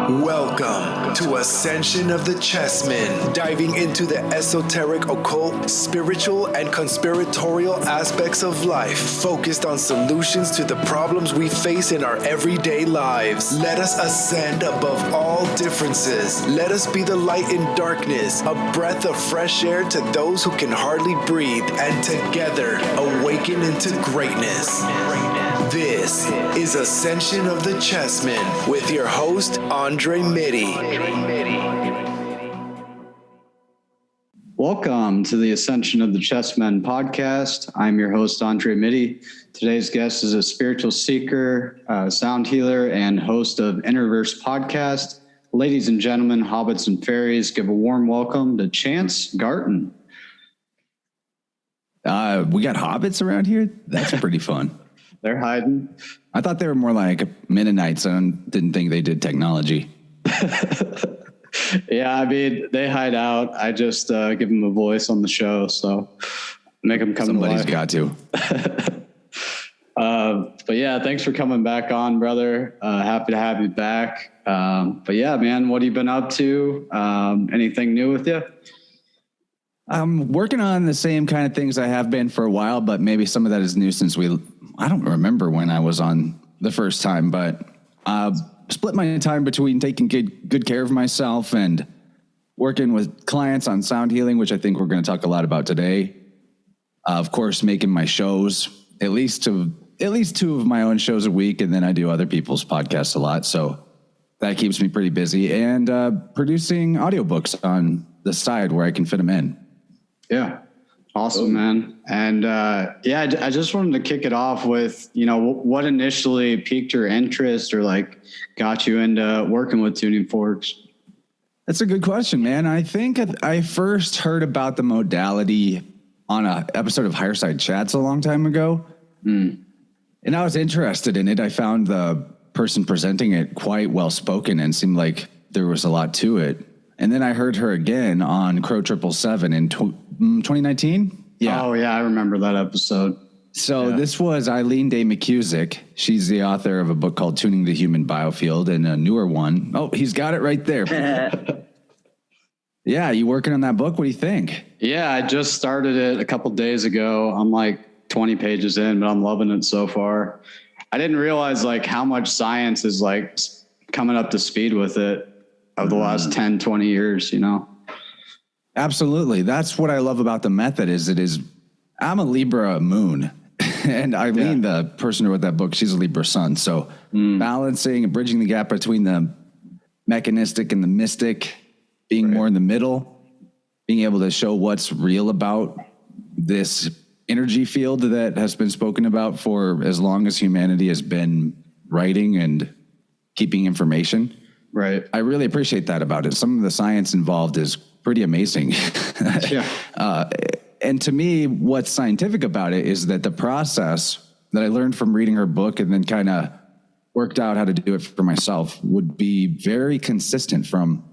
Welcome to Ascension of the Chessmen, diving into the esoteric, occult, spiritual, and conspiratorial aspects of life, focused on solutions to the problems we face in our everyday lives. Let us ascend above all differences. Let us be the light in darkness, a breath of fresh air to those who can hardly breathe, and together awaken into greatness. This is Ascension of the Chessmen with your host, Andre Mitty. Welcome to the Ascension of the Chessmen podcast. I'm your host, Andre Mitty. Today's guest is a spiritual seeker, sound healer, and host of InnerVerse Podcast. Ladies and gentlemen, hobbits and fairies, give a warm welcome to Chance Garton. We got hobbits around here? That's pretty fun. They're hiding. I thought they were more like Mennonites. I didn't think they did technology. Yeah, I mean, they hide out. I just give them a voice on the show, so make them come Somebody's to life. got to. But yeah, thanks for coming back on, brother. Happy to have you back. But yeah, man, what have you been up to? Anything new with you? I'm working on the same kind of things I have been for a while, but maybe some of that is new since I don't remember when I was on the first time, but split my time between taking good care of myself and working with clients on sound healing, which I think we're going to talk a lot about today. Of course, making my shows, at least two of my own shows a week, and then I do other people's podcasts a lot, so that keeps me pretty busy, and producing audiobooks on the side where I can fit them in. Yeah. Awesome, man. And I just wanted to kick it off with, what initially piqued your interest or got you into working with tuning forks? That's a good question, man. I think I first heard about the modality on an episode of Higher Side Chats a long time ago. And I was interested in it. I found the person presenting it quite well spoken and seemed like there was a lot to it. And then I heard her again on Crow 777 in 2019. Yeah. Oh, yeah. I remember that episode. So This was Eileen Day McCusick. She's the author of a book called Tuning the Human Biofield and a newer one. Oh, he's got it right there. Yeah. You working on that book? What do you think? Yeah, I just started it a couple days ago. I'm like 20 pages in, but I'm loving it so far. I didn't realize how much science is coming up to speed with it of the last 10, 20 years, Absolutely. That's what I love about the method I'm a Libra moon and Eileen, the person who wrote that book, she's a Libra sun. So balancing and bridging the gap between the mechanistic and the mystic, being more in the middle, being able to show what's real about this energy field that has been spoken about for as long as humanity has been writing and keeping information. Right. I really appreciate that about it. Some of the science involved is pretty amazing. And to me, what's scientific about it is that the process that I learned from reading her book and then kind of worked out how to do it for myself would be very consistent from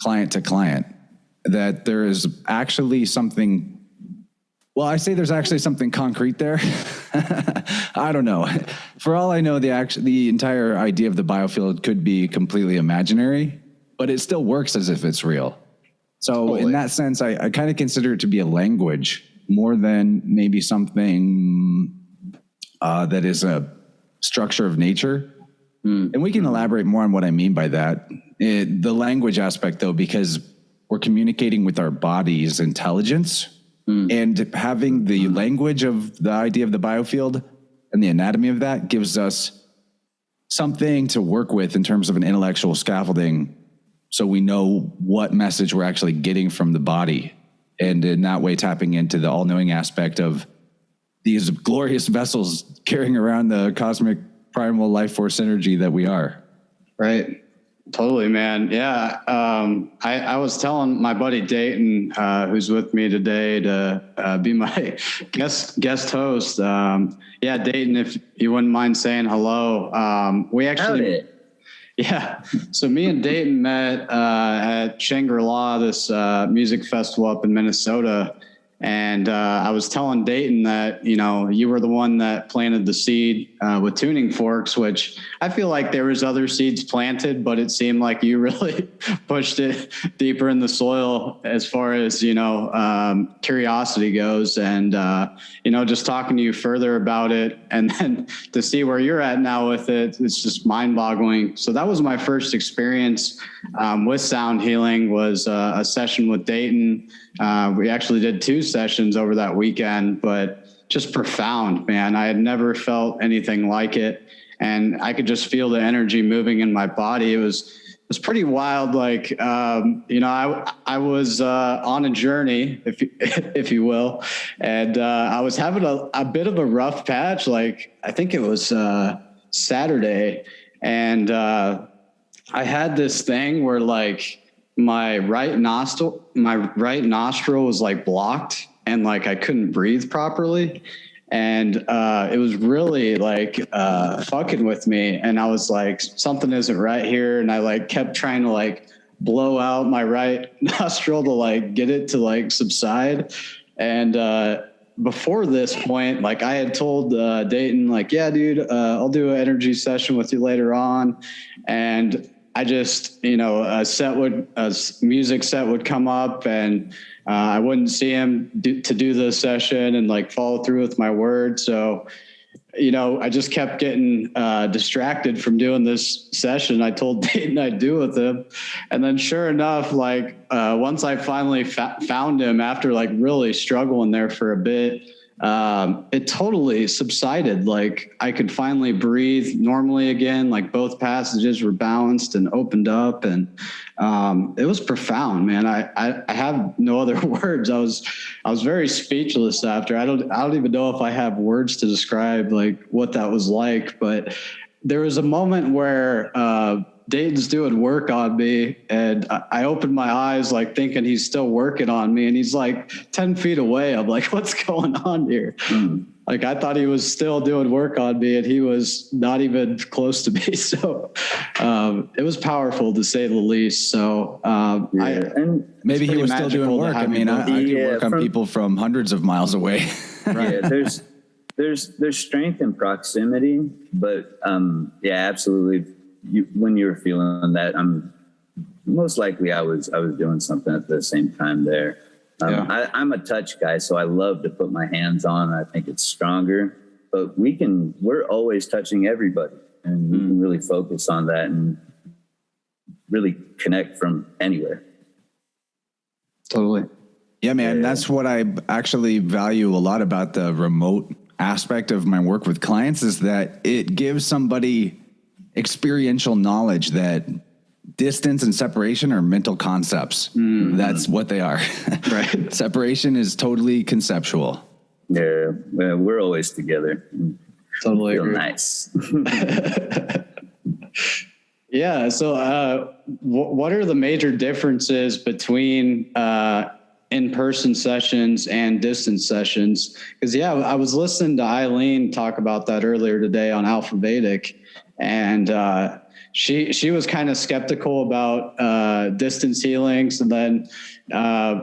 client to client. That there is actually something, I say there's actually something concrete there. I don't know. For all I know, the entire idea of the biofield could be completely imaginary, but it still works as if it's real. So totally. In that sense, I kind of consider it to be a language more than maybe something that is a structure of nature. And we can elaborate more on what I mean by that. The language aspect, though, because we're communicating with our body's intelligence. And having the language of the idea of the biofield and the anatomy of that gives us something to work with in terms of an intellectual scaffolding, so we know what message we're actually getting from the body, and in that way tapping into the all-knowing aspect of these glorious vessels carrying around the cosmic primal life force energy that we are. Right. Totally, man. Yeah. I was telling my buddy Dayton, who's with me today, to be my guest host. Dayton, if you wouldn't mind saying hello. We actually, so me and Dayton met at Shangri-La, this music festival up in Minnesota, And I was telling Dayton that, you know, you were the one that planted the seed with tuning forks, which I feel like there was other seeds planted, but it seemed like you really pushed it deeper in the soil as far as, you know, curiosity goes. And, you know, just talking to you further about it and then to see where you're at now with it, it's just mind boggling. So that was my first experience with sound healing, was a session with Dayton. We actually did 2 sessions over that weekend, but just profound, man. I had never felt anything like it. And I could just feel the energy moving in my body. It was pretty wild. Like, you know, I was on a journey, if you will. And I was having a bit of a rough patch. Like, I think it was Saturday. And I had this thing where, like, my right nostril was like blocked, and like I couldn't breathe properly. And it was really like fucking with me. And I was like, something isn't right here. And I like kept trying to like blow out my right nostril to like get it to like subside. And before this point, like I had told Dayton, like, yeah, dude, I'll do an energy session with you later on. And I just, you know, a music set would come up, and I wouldn't see him to do the session and like follow through with my word. So, you know, I just kept getting distracted from doing this session. I told Dayton I'd do with him. And then sure enough, like once I finally found him after like really struggling there for a bit, it totally subsided. Like I could finally breathe normally again. Like both passages were balanced and opened up, and it was profound, man. I have no other words. I was very speechless after. I don't even know if I have words to describe like what that was like. But there was a moment where Dayton's doing work on me, and I opened my eyes like thinking he's still working on me, and he's like 10 feet away. I'm like, what's going on here? Like I thought he was still doing work on me, and he was not even close to me. So it was powerful to say the least. So and maybe he was still doing work. I mean, I do work on people from hundreds of miles away. Right. Yeah, there's strength in proximity, but yeah, absolutely. When you were feeling that, most likely I was doing something at the same time there. I'm a touch guy, so I love to put my hands on. I think it's stronger, but we're always touching everybody, and we can really focus on that and really connect from anywhere. Totally. Yeah, man. That's what I actually value a lot about the remote aspect of my work with clients, is that it gives somebody experiential knowledge that distance and separation are mental concepts. That's what they are. Right. Separation is totally conceptual. Yeah, we're always together. Totally feel agree. Nice. Yeah. So what are the major differences between in-person sessions and distance sessions? Because I was listening to Eileen talk about that earlier today on Alpha Vedic. And she was kind of skeptical about distance healings. And then,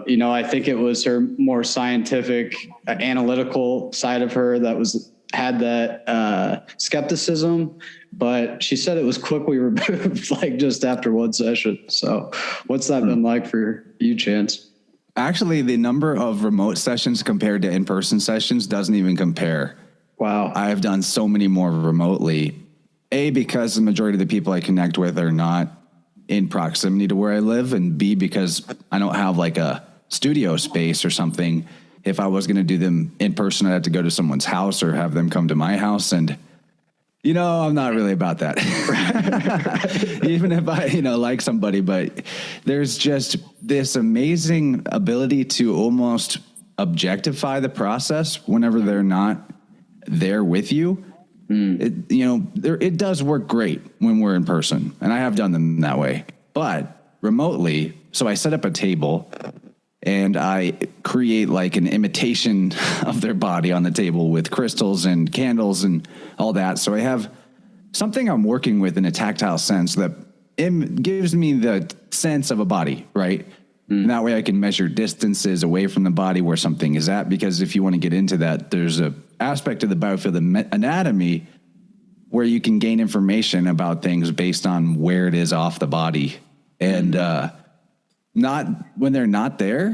you know, I think it was her more scientific, analytical side of her that had that skepticism. But she said it was quickly removed, like just after one session. So what's that been like for you, Chance? Actually, the number of remote sessions compared to in-person sessions doesn't even compare. Wow. I've done so many more remotely. A, because the majority of the people I connect with are not in proximity to where I live, and B, because I don't have like a studio space or something. If I was going to do them in person, I'd have to go to someone's house or have them come to my house. And, you know, I'm not really about that. Even if I, you know, like somebody, but there's just this amazing ability to almost objectify the process whenever they're not there with you. It does work great when we're in person, and I have done them that way, but remotely. So I set up a table and I create like an imitation of their body on the table with crystals and candles and all that. So I have something I'm working with in a tactile sense that gives me the sense of a body, right? And that way I can measure distances away from the body where something is at. Because if you want to get into that, there's a aspect of the biofield anatomy where you can gain information about things based on where it is off the body. And not when they're not there,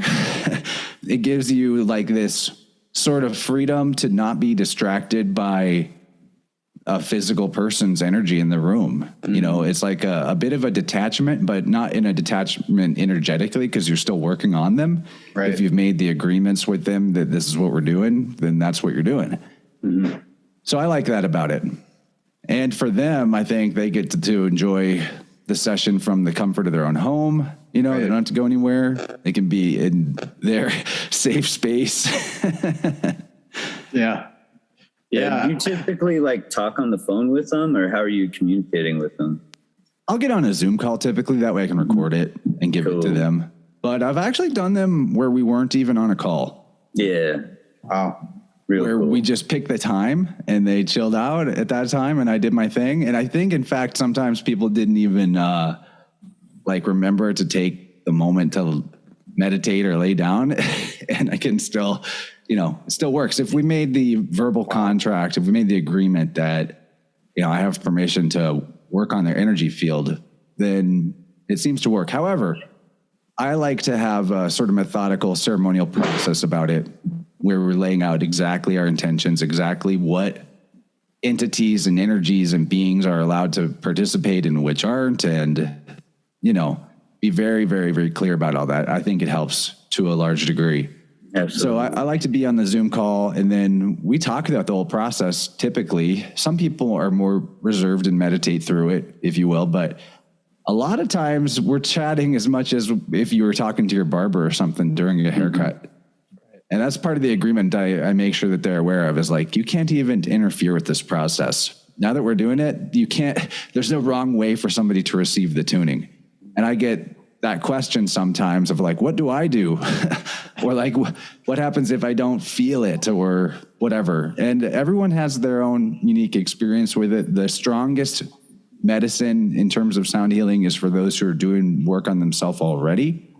it gives you like this sort of freedom to not be distracted by a physical person's energy in the room. You know, it's like a bit of a detachment, but not in a detachment energetically, because you're still working on them. Right. If you've made the agreements with them that this is what we're doing, then that's what you're doing. So I like that about it. And for them, I think they get to enjoy the session from the comfort of their own home. You know, they don't have to go anywhere. They can be in their safe space. Yeah. Do you typically like talk on the phone with them, or how are you communicating with them? I'll get on a Zoom call typically. That way I can record it and give it to them. But I've actually done them where we weren't even on a call. Yeah. Wow. Where we just picked the time and they chilled out at that time and I did my thing. And I think, in fact, sometimes people didn't even like remember to take the moment to meditate or lay down. And I can still, you know, it still works. If we made the verbal contract, if we made the agreement that, you know, I have permission to work on their energy field, then it seems to work. However, I like to have a sort of methodical ceremonial process about it, where we're laying out exactly our intentions, exactly what entities and energies and beings are allowed to participate and which aren't, and, you know, be very, very, very clear about all that. I think it helps to a large degree. Absolutely. So I like to be on the Zoom call, and then we talk about the whole process. Typically, some people are more reserved and meditate through it, if you will, but a lot of times we're chatting as much as if you were talking to your barber or something during a haircut. And that's part of the agreement I make sure that they're aware of, is like, you can't even interfere with this process. Now that we're doing it, you can't, there's no wrong way for somebody to receive the tuning. And I get that question sometimes of like, what do I do? Or like, what happens if I don't feel it or whatever? And everyone has their own unique experience with it. The strongest medicine in terms of sound healing is for those who are doing work on themselves already.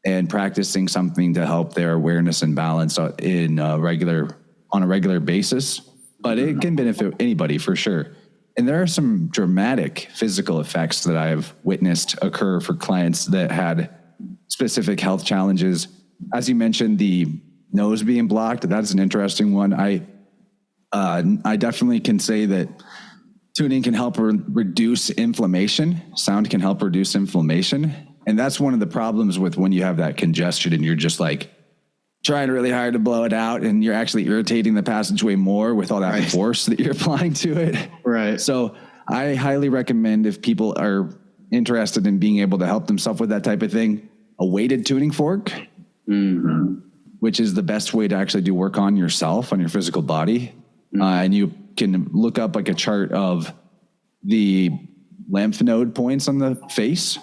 And practicing something to help their awareness and balance on a regular basis. But it can benefit anybody for sure. And there are some dramatic physical effects that I've witnessed occur for clients that had specific health challenges. As you mentioned, the nose being blocked, that's an interesting one. I definitely can say that tuning can help reduce inflammation. Sound can help reduce inflammation. And that's one of the problems with when you have that congestion and you're just like trying really hard to blow it out, and you're actually irritating the passageway more with all that force that you're applying to it. Right. So I highly recommend, if people are interested in being able to help themselves with that type of thing, a weighted tuning fork, which is the best way to actually do work on yourself, on your physical body. And you can look up like a chart of the lymph node points on the face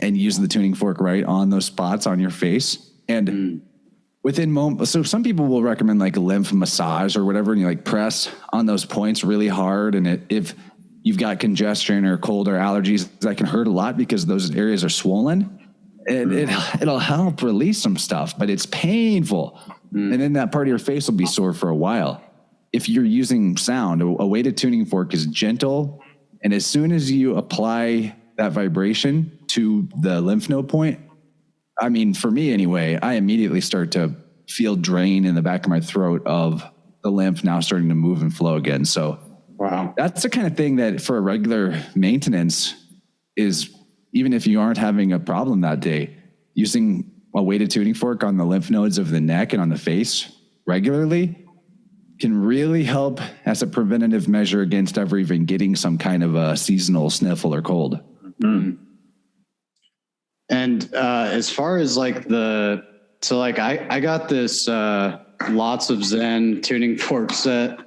and use the tuning fork right on those spots on your face. And within moments, so some people will recommend like a lymph massage or whatever, and you like press on those points really hard. And if you've got congestion or cold or allergies, that can hurt a lot because those areas are swollen. And it'll help release some stuff, but it's painful. And then that part of your face will be sore for a while. If you're using sound, a weighted tuning fork is gentle. And as soon as you apply that vibration to the lymph node point, I mean, for me anyway, I immediately start to feel drain in the back of my throat of the lymph now starting to move and flow again. So wow, that's the kind of thing that for a regular maintenance is, even if you aren't having a problem that day, using a weighted tuning fork on the lymph nodes of the neck and on the face regularly can really help as a preventative measure against ever even getting some kind of a seasonal sniffle or cold. And as far as like I got this Lots of Zen tuning fork set.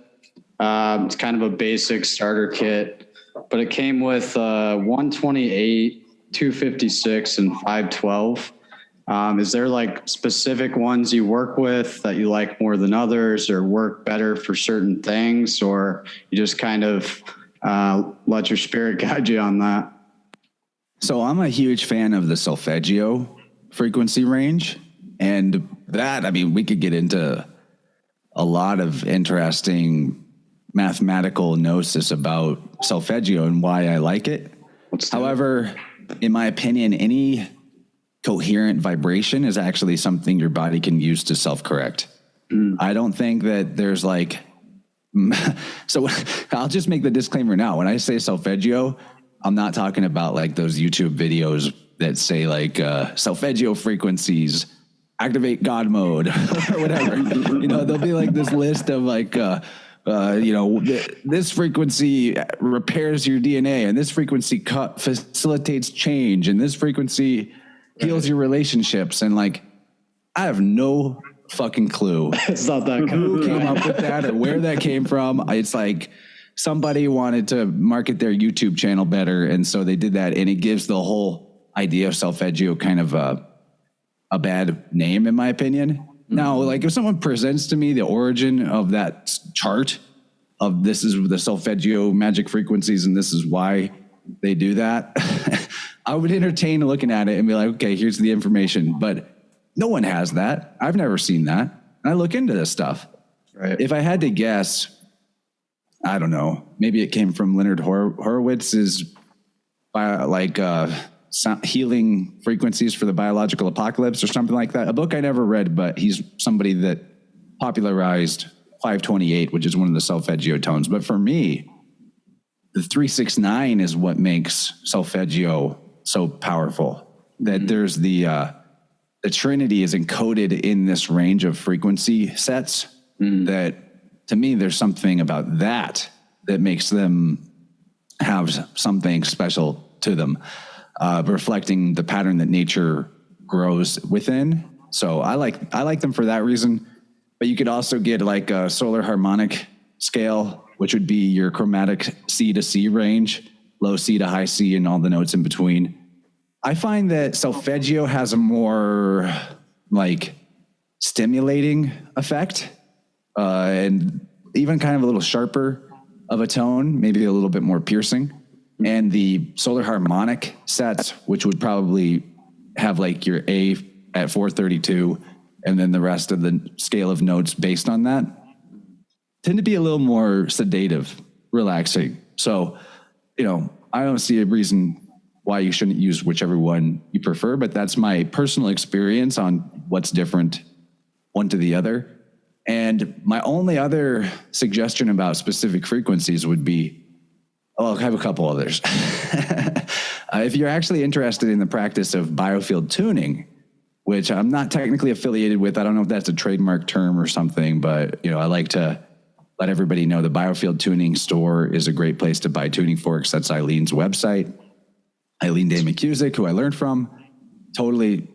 It's kind of a basic starter kit, but it came with 128, 256, and 512. Is there like specific ones you work with that you like more than others, or work better for certain things, or you just kind of let your spirit guide you on that? So I'm a huge fan of the solfeggio frequency range. And that, I mean, we could get into a lot of interesting mathematical gnosis about solfeggio and why I like it. However, in my opinion, any coherent vibration is actually something your body can use to self-correct. I don't think that there's like, so I'll just make the disclaimer now. When I say solfeggio, I'm not talking about like those YouTube videos that say like solfeggio frequencies, activate God mode or whatever. There'll be like this list of like, this frequency repairs your DNA and this frequency facilitates change and this frequency heals your relationships. And like, I have no fucking clue. It's not that good. Who came up with that or where that came from. It's like somebody wanted to market their YouTube channel better. And so they did that. And it gives the whole idea of solfeggio kind of a bad name, in my opinion. Now, like if someone presents to me the origin of that chart of this is the solfeggio magic frequencies and this is why they do that, I would entertain looking at it and be like, okay, here's the information. But no one has that. I've never seen that. And I look into this stuff. Right. If I had to guess, I don't know, maybe it came from Leonard Horowitz's healing frequencies for the biological apocalypse or something like that. A book I never read, but he's somebody that popularized 528, which is one of the solfeggio tones. But for me, the 369 is what makes solfeggio so powerful. That there's the Trinity is encoded in this range of frequency sets. That to me, there's something about that makes them have something special to them. Reflecting the pattern that nature grows within. So I like them for that reason. But you could also get like a solar harmonic scale, which would be your chromatic C to C range, low C to high C, and all the notes in between. I find that solfeggio has a more like stimulating effect, and even kind of a little sharper of a tone, maybe a little bit more piercing. And the solar harmonic sets, which would probably have like your A at 432, and then the rest of the scale of notes based on that, tend to be a little more sedative, relaxing. So, I don't see a reason why you shouldn't use whichever one you prefer, but that's my personal experience on what's different one to the other. And my only other suggestion about specific frequencies would be, I have a couple others. If you're actually interested in the practice of biofield tuning, which I'm not technically affiliated with, I don't know if that's a trademark term or something, but I like to let everybody know the Biofield Tuning Store is a great place to buy tuning forks. That's Eileen's website. Eileen Day McCusick, who I learned from. Totally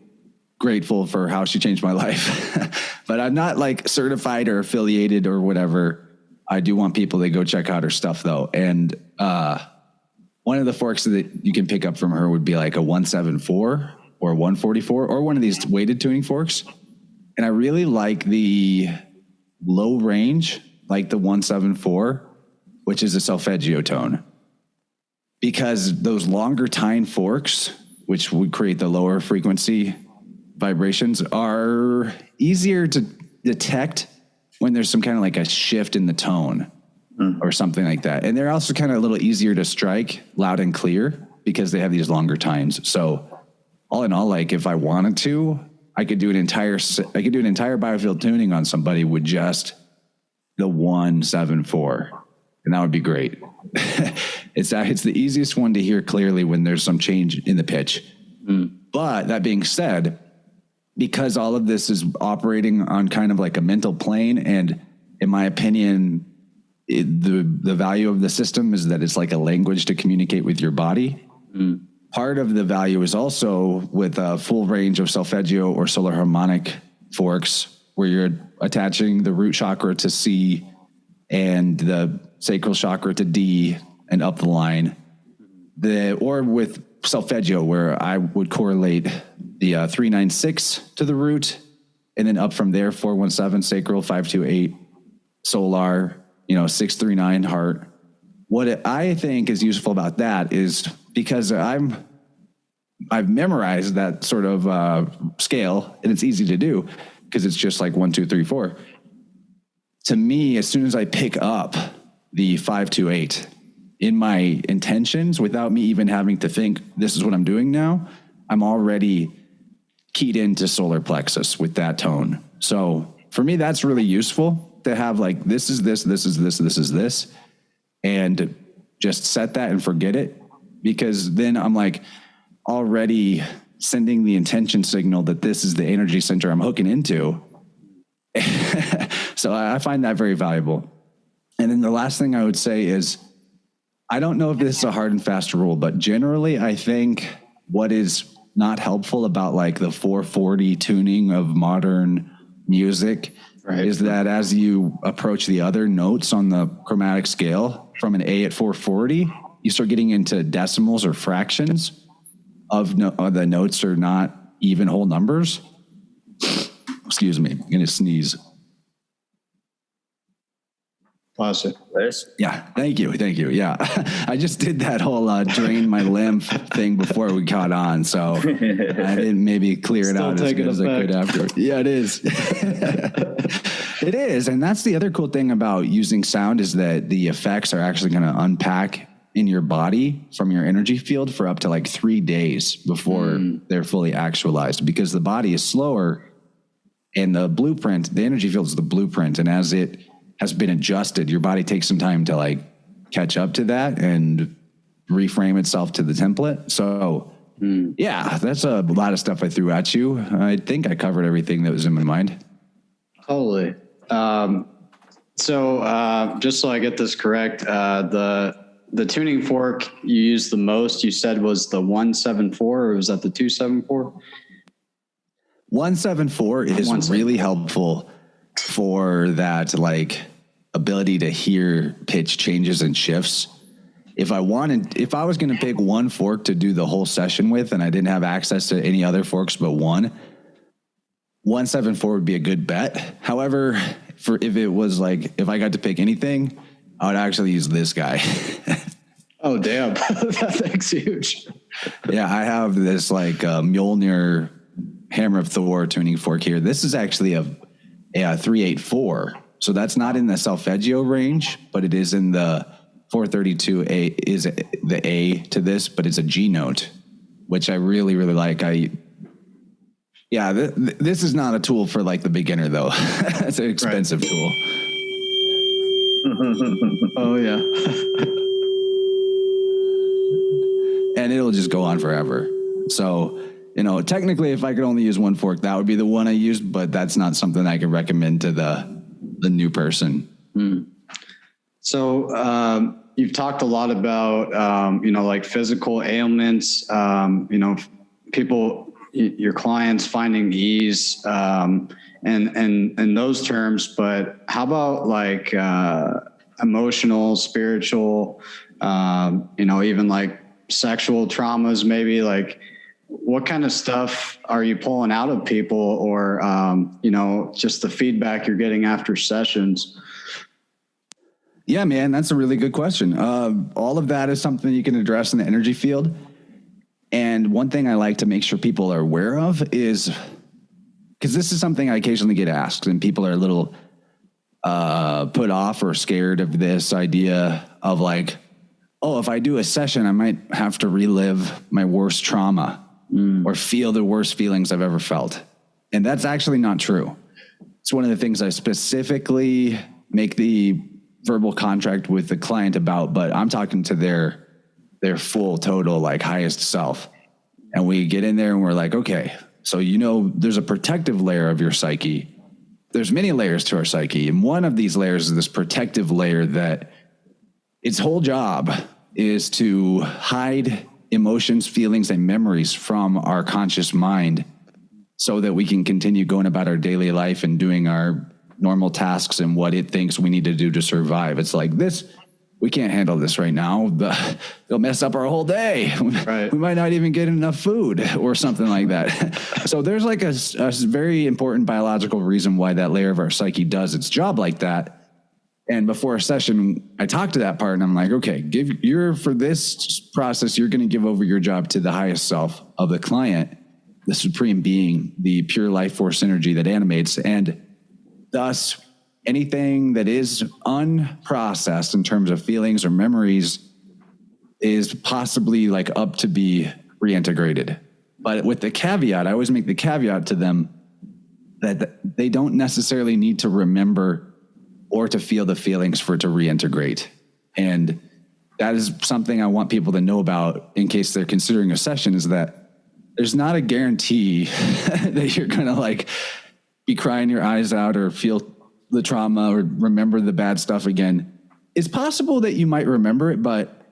grateful for how she changed my life. But I'm not like certified or affiliated or whatever. I do want people to go check out her stuff though. And one of the forks that you can pick up from her would be like a 174 or 144 or one of these weighted tuning forks. And I really like the low range, like the 174, which is a solfeggio tone. Because those longer tine forks, which would create the lower frequency vibrations, are easier to detect when there's some kind of like a shift in the tone or something like that. And they're also kind of a little easier to strike loud and clear because they have these longer tines. So all in all, like if I wanted to, I could do an entire biofield tuning on somebody with just the 174. And that would be great. It's the easiest one to hear clearly when there's some change in the pitch. But that being said, because all of this is operating on kind of like a mental plane, and in my opinion, the value of the system is that it's like a language to communicate with your body. Part of the value is also with a full range of solfeggio or solar harmonic forks, where you're attaching the root chakra to C and the sacral chakra to D and up the line. Or with solfeggio, where I would correlate the 396 to the root, and then up from there, 417 sacral, 528 solar, 639 heart. What I think is useful about that is because I'm I've memorized that sort of scale, and it's easy to do because it's just like 1, 2, 3, 4. To me, as soon as I pick up the 5, 2, 8 in my intentions, without me even having to think, this is what I'm doing now, I'm already keyed into solar plexus with that tone. So for me, that's really useful to have like, this is this, this is this, this is this, and just set that and forget it, because then I'm like already sending the intention signal that this is the energy center I'm hooking into. So I find that very valuable. And then the last thing I would say is, I don't know if this is a hard and fast rule, but generally I think what is not helpful about like the 440 tuning of modern music is that as you approach the other notes on the chromatic scale from an A at 440, you start getting into decimals or fractions of the notes are not even whole numbers. Excuse me, I'm gonna sneeze. Bless it. Yeah, thank you. Yeah, I just did that whole drain my lymph thing before we caught on, so I didn't maybe clear it out as good as I could after. Yeah, it is. It is, and that's the other cool thing about using sound is that the effects are actually going to unpack in your body from your energy field for up to like 3 days before they're fully actualized, because the body is slower, and the blueprint, the energy field is the blueprint, and as it has been adjusted, your body takes some time to like catch up to that and reframe itself to the template. So yeah, that's a lot of stuff I threw at you. I think I covered everything that was in my mind. Totally. So just so I get this correct, the tuning fork you used the most, you said was the 174, or was that the 274? 174 is really helpful for that like ability to hear pitch changes and shifts. If I was going to pick one fork to do the whole session with, and I didn't have access to any other forks but one, 174 would be a good bet. However, if I got to pick anything, I would actually use this guy. Oh, damn. That thing's huge. Yeah, I have this like Mjolnir Hammer of Thor tuning fork here. This is actually a 384. So that's not in the solfeggio range, but it is in the 432 A, is the A to this, but it's a G note, which I really, really like. This is not a tool for like the beginner though. It's an expensive tool. Oh yeah. And it'll just go on forever. So, technically if I could only use one fork, that would be the one I used, but that's not something I could recommend to the new person. So, you've talked a lot about, like physical ailments, people, your clients finding ease, and those terms, but how about like, emotional, spiritual, even like sexual traumas, maybe like, what kind of stuff are you pulling out of people, or, just the feedback you're getting after sessions? Yeah, man, that's a really good question. All of that is something you can address in the energy field. And one thing I like to make sure people are aware of is, because this is something I occasionally get asked, and people are a little put off or scared of this idea of like, oh, if I do a session, I might have to relive my worst trauma or feel the worst feelings I've ever felt. And that's actually not true. It's one of the things I specifically make the verbal contract with the client about, but I'm talking to their full, total, like highest self. And we get in there and we're like, okay, so there's a protective layer of your psyche. There's many layers to our psyche. And one of these layers is this protective layer that its whole job is to hide emotions, feelings, and memories from our conscious mind so that we can continue going about our daily life and doing our normal tasks and what it thinks we need to do to survive. It's like this, we can't handle this right now. It'll mess up our whole day. Right. We might not even get enough food or something like that. So there's like a very important biological reason why that layer of our psyche does its job like that. And before a session, I talk to that part and I'm like, okay, for this process, you're going to give over your job to the highest self. of the client, the supreme being, the pure life force energy that animates. And thus, anything that is unprocessed in terms of feelings or memories is possibly like up to be reintegrated. But with the caveat, I always make the caveat to them that they don't necessarily need to remember or to feel the feelings for it to reintegrate. And that is something I want people to know about in case they're considering a session, is that there's not a guarantee that you're going to like be crying your eyes out or feel the trauma or remember the bad stuff again. It's possible that you might remember it, but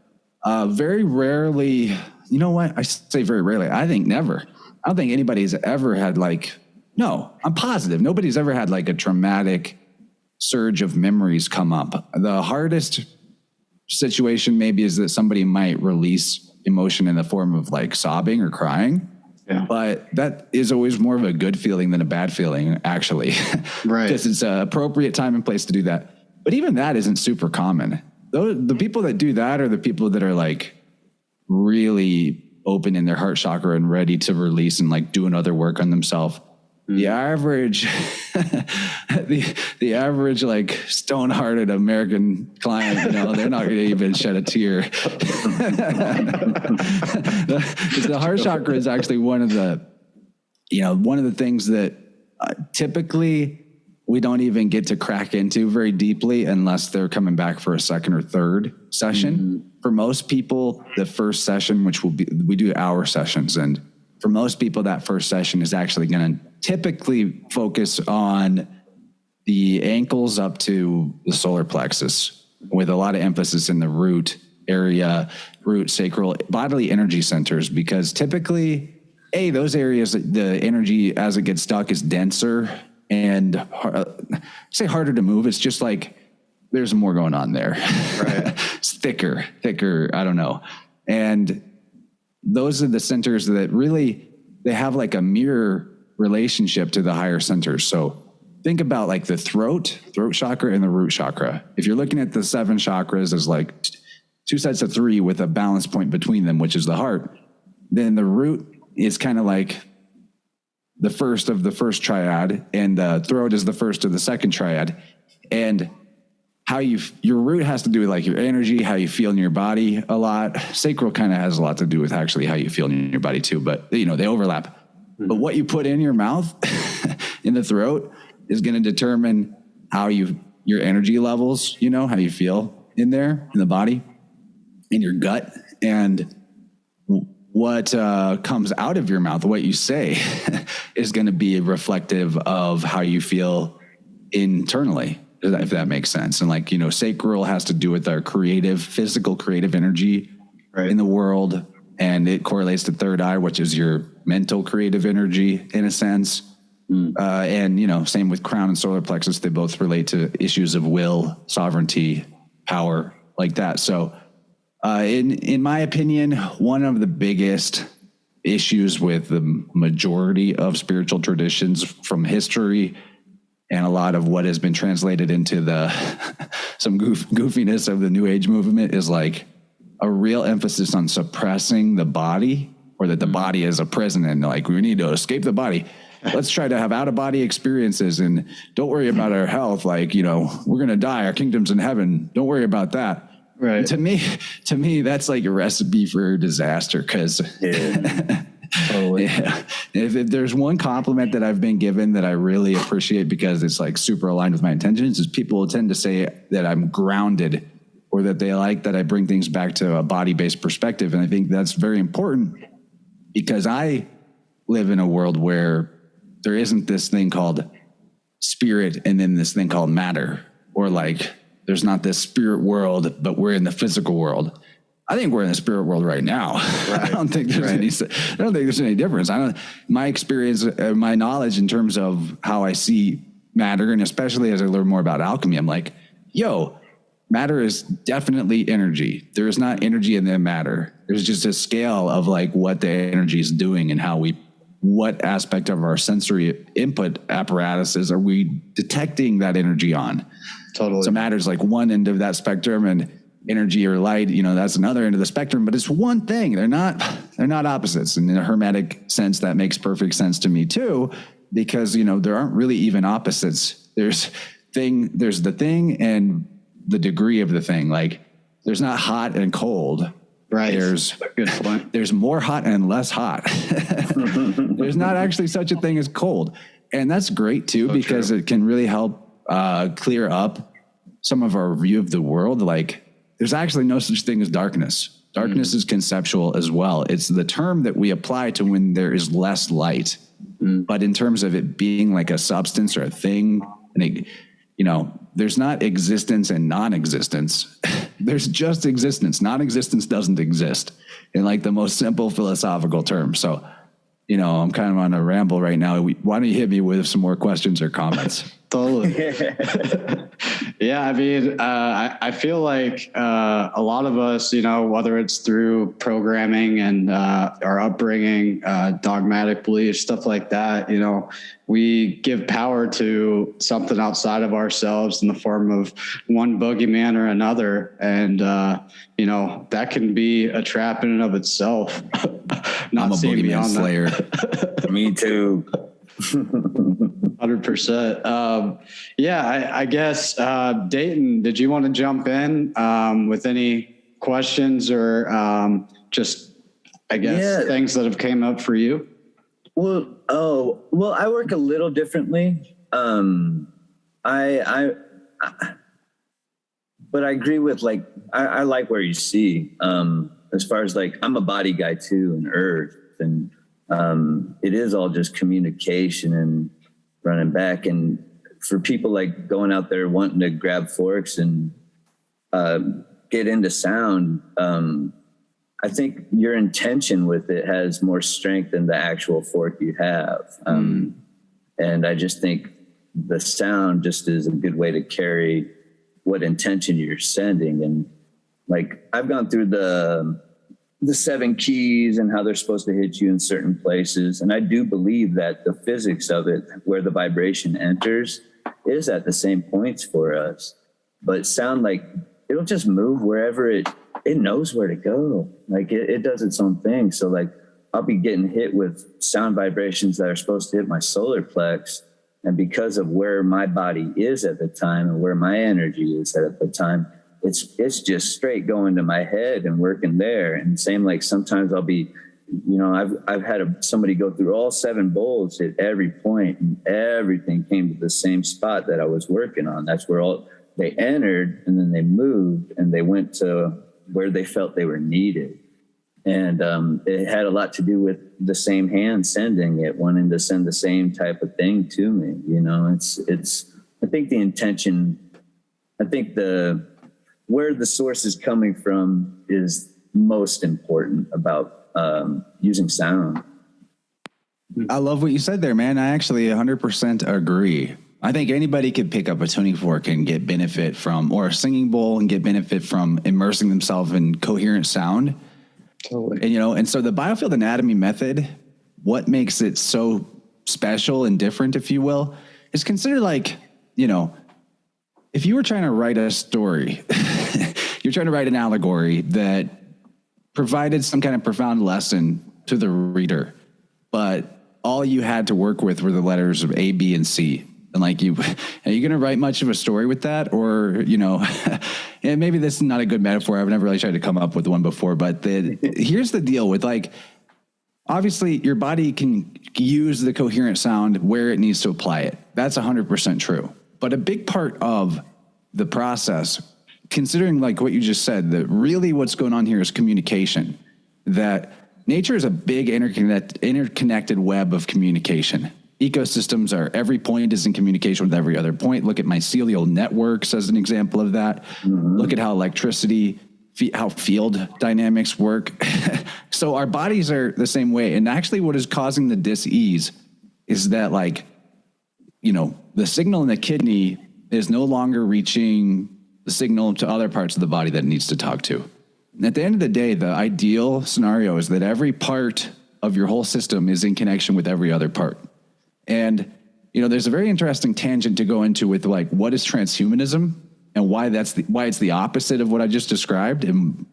very rarely, you know what? I say very rarely. I think never. I don't think anybody's ever had like, no, I'm positive. Nobody's ever had like a traumatic surge of memories come up. The hardest situation maybe is that somebody might release emotion in the form of like sobbing or crying. Yeah. But that is always more of a good feeling than a bad feeling, actually. Right. Because it's an appropriate time and place to do that. But even that isn't super common. The people that do that are the people that are like really open in their heart chakra and ready to release and like doing other work on themselves. The average, the average like stone-hearted American client, you know, they're not going to even shed a tear. The heart chakra is actually one of the things that typically we don't even get to crack into very deeply unless they're coming back for a second or third session. Mm-hmm. For most people, the first session, which we do hour sessions, and for most people, that first session is actually going to typically focus on the ankles up to the solar plexus, with a lot of emphasis in the root area, root, sacral, bodily energy centers, because typically, those areas, the energy as it gets stuck is denser and say harder to move. It's just like there's more going on there. Right. It's thicker, I don't know. And those are the centers that really, they have like a mirror relationship to the higher centers. So think about like the throat chakra and the root chakra. If you're looking at the 7 chakras as like 2 sets of 3 with a balance point between them, which is the heart, then the root is kind of like the first of the first triad, and the throat is the first of the second triad. And your root has to do with like your energy, how you feel in your body a lot. Sacral kind of has a lot to do with actually how you feel in your body too, but you know, they overlap. Mm-hmm. But what you put in your mouth in the throat is going to determine how your energy levels, you know, how you feel in there, in the body, in your gut, and what comes out of your mouth, what you say is going to be reflective of how you feel internally, if that makes sense. And like, you know, sacral has to do with our physical creative energy in the world. And it correlates to third eye, which is your mental creative energy in a sense. And, you know, same with crown and solar plexus. They both relate to issues of will, sovereignty, power, like that. So in my opinion, one of the biggest issues with the majority of spiritual traditions from history, and a lot of what has been translated into some goofiness of the New Age movement, is like a real emphasis on suppressing the body, or that the body is a prison and like we need to escape the body. Let's try to have out-of-body experiences and don't worry about our health. Like, you know, we're going to die. Our kingdom's in heaven. Don't worry about that. Right. To me, that's like a recipe for disaster. Because totally. If there's one compliment that I've been given that I really appreciate, because it's like super aligned with my intentions, is people tend to say that I'm grounded, or that they like that I bring things back to a body-based perspective. And I think that's very important, because I live in a world where there isn't this thing called spirit and then this thing called matter, or like there's not this spirit world, but we're in the physical world. I think we're in the spirit world right now. Right. I don't think there's any difference. My experience, my knowledge in terms of how I see matter, and especially as I learn more about alchemy, I'm like, matter is definitely energy. There is not energy in the matter. There's just a scale of like what the energy is doing and what aspect of our sensory input apparatuses are we detecting that energy on. Totally. So matter's like one end of that spectrum, and energy or light, you know, that's another end of the spectrum, but it's one thing. They're not They're not opposites. And in a hermetic sense, that makes perfect sense to me too, because, you know, there aren't really even opposites. There's the thing and the degree of the thing. Like there's not hot and cold. Right. There's good point. There's more hot and less hot. There's not actually such a thing as cold. And that's great too, because it can really help clear up some of our view of the world. Like there's actually no such thing as darkness. Darkness is conceptual as well. It's the term that we apply to when there is less light. But in terms of it being like a substance or a thing, and it, you know, there's not existence and non-existence. There's just existence. Non-existence doesn't exist in like the most simple philosophical term. So, you know, I'm kind of on a ramble right now. Why don't you hit me with some more questions or comments? Totally. Yeah, I mean, I feel like a lot of us, you know, whether it's through programming and our upbringing, dogmatic beliefs, stuff like that, you know, we give power to something outside of ourselves in the form of one boogeyman or another. And, you know, that can be a trap in and of itself. Not I'm a boogeyman slayer. Me too. 100%. Yeah, I guess, Dayton, did you want to jump in with any questions or just, I guess, things that have came up for you? Well, I work a little differently. But I agree with like, I like where you see, as far as like, I'm a body guy too, and earth, and it is all just communication and running back. And for people like going out there wanting to grab forks and get into sound, I think your intention with it has more strength than the actual fork you have. And I just think the sound just is a good way to carry what intention you're sending. And like, I've gone through the 7 keys and how they're supposed to hit you in certain places. And I do believe that the physics of it, where the vibration enters, is at the same points for us. But sound, like, it'll just move wherever it knows where to go. Like it does its own thing. So like I'll be getting hit with sound vibrations that are supposed to hit my solar plex. And because of where my body is at the time and where my energy is at the time, it's just straight going to my head and working there. And same, like sometimes I'll be, you know, I've had somebody go through all 7 bowls at every point, and everything came to the same spot that I was working on. That's where they entered, and then they moved and they went to where they felt they were needed. And it had a lot to do with the same hand sending it, wanting to send the same type of thing to me. You know, it's, I think the intention, I think where the source is coming from is most important about using sound. I love what you said there, man. I actually 100% agree. I think anybody could pick up a tuning fork and get benefit from, or a singing bowl and get benefit from immersing themselves in coherent sound. Totally. And, you know, and so the biofield anatomy method, what makes it so special and different, if you will, is consider like, you know, if you were trying to write a story, you're trying to write an allegory that provided some kind of profound lesson to the reader, but all you had to work with were the letters of A, B, and C. And like, are you going to write much of a story with that? Or, you know, and maybe this is not a good metaphor. I've never really tried to come up with one before, but here's the deal with, like, obviously your body can use the coherent sound where it needs to apply it. That's 100% true. But a big part of the process, considering like what you just said, that really what's going on here is communication, that nature is a big interconnected web of communication. Ecosystems are, every point is in communication with every other point. Look at mycelial networks as an example of that. Mm-hmm. Look at how electricity, how field dynamics work. So our bodies are the same way. And actually what is causing the dis-ease is that, like, you know, the signal in the kidney is no longer reaching the signal to other parts of the body that it needs to talk to. And at the end of the day, the ideal scenario is that every part of your whole system is in connection with every other part. And, you know, there's a very interesting tangent to go into with, like, what is transhumanism and why it's the opposite of what I just described. And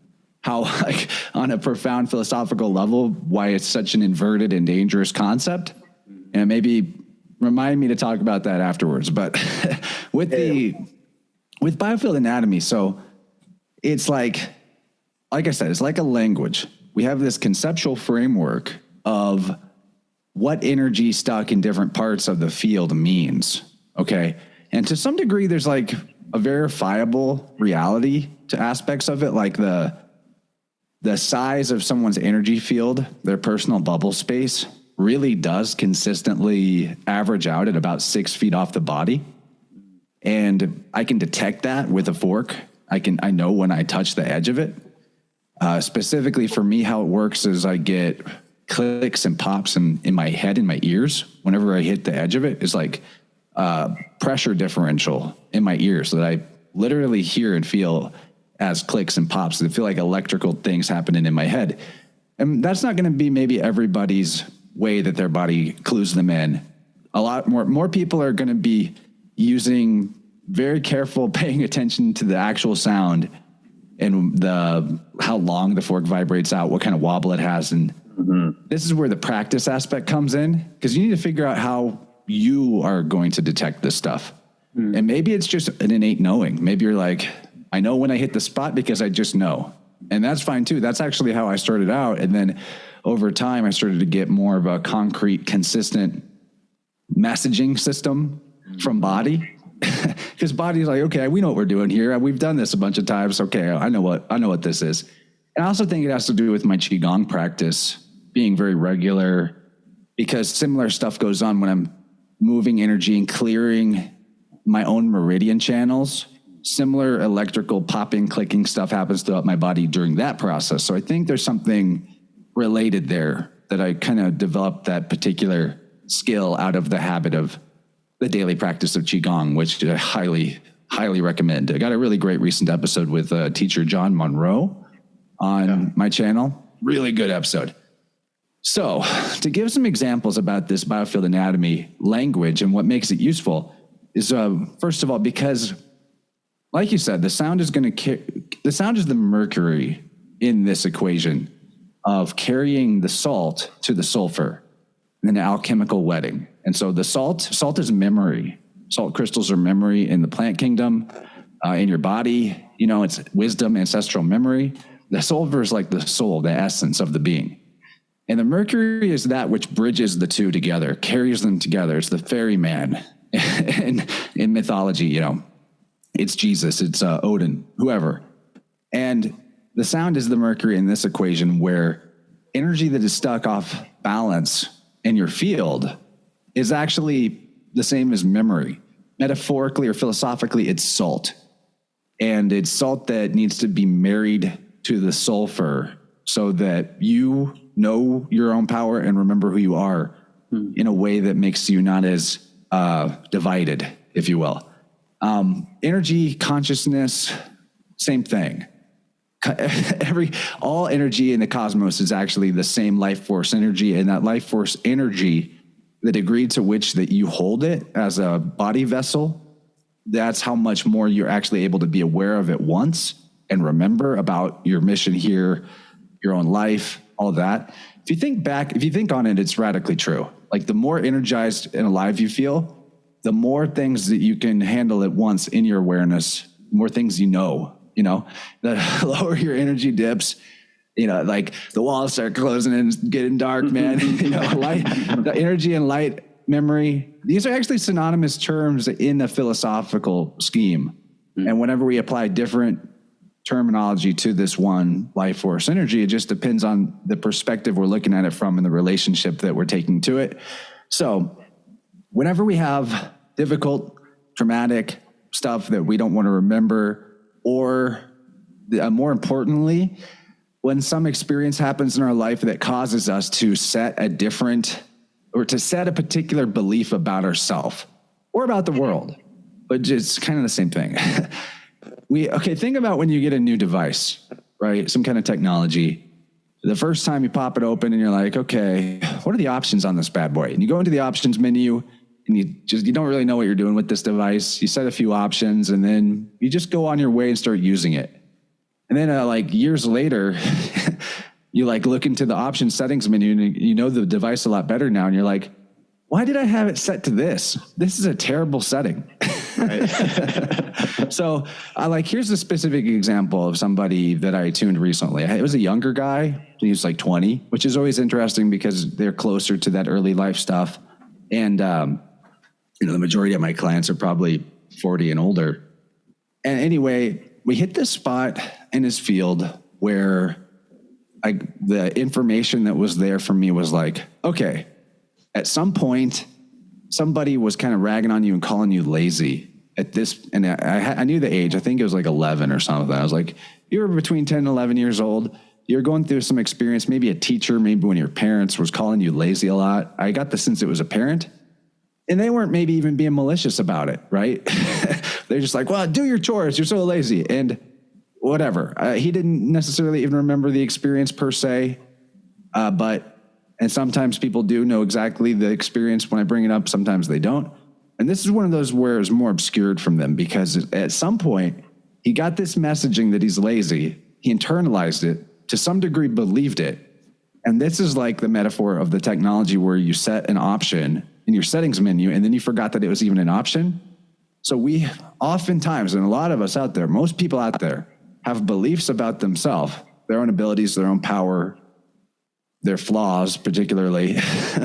how, like, on a profound philosophical level, why it's such an inverted and dangerous concept. And maybe remind me to talk about that afterwards. But with biofield anatomy, so it's like I said, it's like a language. We have this conceptual framework of what energy stuck in different parts of the field means. Okay. And to some degree, there's like a verifiable reality to aspects of it, like the size of someone's energy field, their personal bubble space, really does consistently average out at about 6 feet off the body. And I can detect that with a fork. I know when I touch the edge of it. Specifically for me, how it works is I get clicks and pops in my head, in my ears. Whenever I hit the edge of it, it's like pressure differential in my ears that I literally hear and feel as clicks and pops. They feel like electrical things happening in my head. And that's not going to be maybe everybody's way that their body clues them in. A lot more people are going to be using very careful, paying attention to the actual sound and how long the fork vibrates out, what kind of wobble it has. And this is where the practice aspect comes in, because you need to figure out how you are going to detect this stuff. And maybe it's just an innate knowing. Maybe you're like, I know when I hit the spot because I just know. And that's fine too. That's actually how I started out. And then over time, I started to get more of a concrete, consistent messaging system from body. Because body's like, okay, we know what we're doing here. We've done this a bunch of times. Okay, I know what this is. And I also think it has to do with my Qigong practice being very regular, because similar stuff goes on when I'm moving energy and clearing my own meridian channels. Similar electrical popping, clicking stuff happens throughout my body during that process. So I think there's something related there, that I kind of developed that particular skill out of the habit of the daily practice of Qigong, which I highly, highly recommend. I got a really great recent episode with teacher John Monroe on my channel. Really good episode. So to give some examples about this biofield anatomy language and what makes it useful is, first of all, because like you said, the sound is the mercury in this equation of carrying the salt to the sulfur in an alchemical wedding. And so the salt is memory. Salt crystals are memory in the plant kingdom, in your body. You know, it's wisdom, ancestral memory. The sulfur is like the soul, the essence of the being. And the mercury is that which bridges the two together, carries them together. It's the ferryman in mythology, you know. It's Jesus, it's Odin, whoever. And the sound is the mercury in this equation, where energy that is stuck off balance in your field is actually the same as memory. Metaphorically or philosophically, it's salt. And it's salt that needs to be married to the sulfur so that you know your own power and remember who you are in a way that makes you not as divided, if you will. Energy, consciousness, same thing. All energy in the cosmos is actually the same life force energy, and that life force energy, the degree to which that you hold it as a body vessel, that's how much more you're actually able to be aware of it once and remember about your mission here, your own life, all that. If you think on it, it's radically true. Like, the more energized and alive you feel, the more things that you can handle at once in your awareness, the more things you know, the lower your energy dips, like the walls start closing and getting dark, man. Light, the energy and light memory, these are actually synonymous terms in the philosophical scheme. And whenever we apply different terminology to this one life force energy, it just depends on the perspective we're looking at it from and the relationship that we're taking to it. So whenever we have difficult, traumatic stuff that we don't want to remember, or more importantly, when some experience happens in our life that causes us to set a particular belief about ourselves or about the world, but it's kind of the same thing. Think about when you get a new device, right? Some kind of technology. The first time you pop it open and you're like, okay, what are the options on this bad boy? And you go into the options menu and you don't really know what you're doing with this device. You set a few options and then you just go on your way and start using it. And then like years later, you like look into the option settings menu and you know the device a lot better now. And you're like, why did I have it set to this? This is a terrible setting. Right. So here's a specific example of somebody that I tuned recently. It was a younger guy. He was like 20, which is always interesting because they're closer to that early life stuff. And, the majority of my clients are probably 40 and older. And anyway, we hit this spot in his field where the information that was there for me was like, okay, at some point, somebody was kind of ragging on you and calling you lazy at this. And I knew the age. I think it was like 11 or something. I was like, you were between 10 and 11 years old. You're going through some experience, maybe a teacher, maybe one of your parents was calling you lazy a lot. I got the sense it was a parent. And they weren't maybe even being malicious about it, right? They're just like, well, do your chores. You're so lazy. And whatever. He didn't necessarily even remember the experience per se. And sometimes people do know exactly the experience when I bring it up. Sometimes they don't. And this is one of those where it's more obscured from them because at some point he got this messaging that he's lazy. He internalized it, to some degree believed it. And this is like the metaphor of the technology where you set an option in your settings menu and then you forgot that it was even an option. So we oftentimes, and a lot of us out there, most people out there have beliefs about themselves, their own abilities, their own power, their flaws, particularly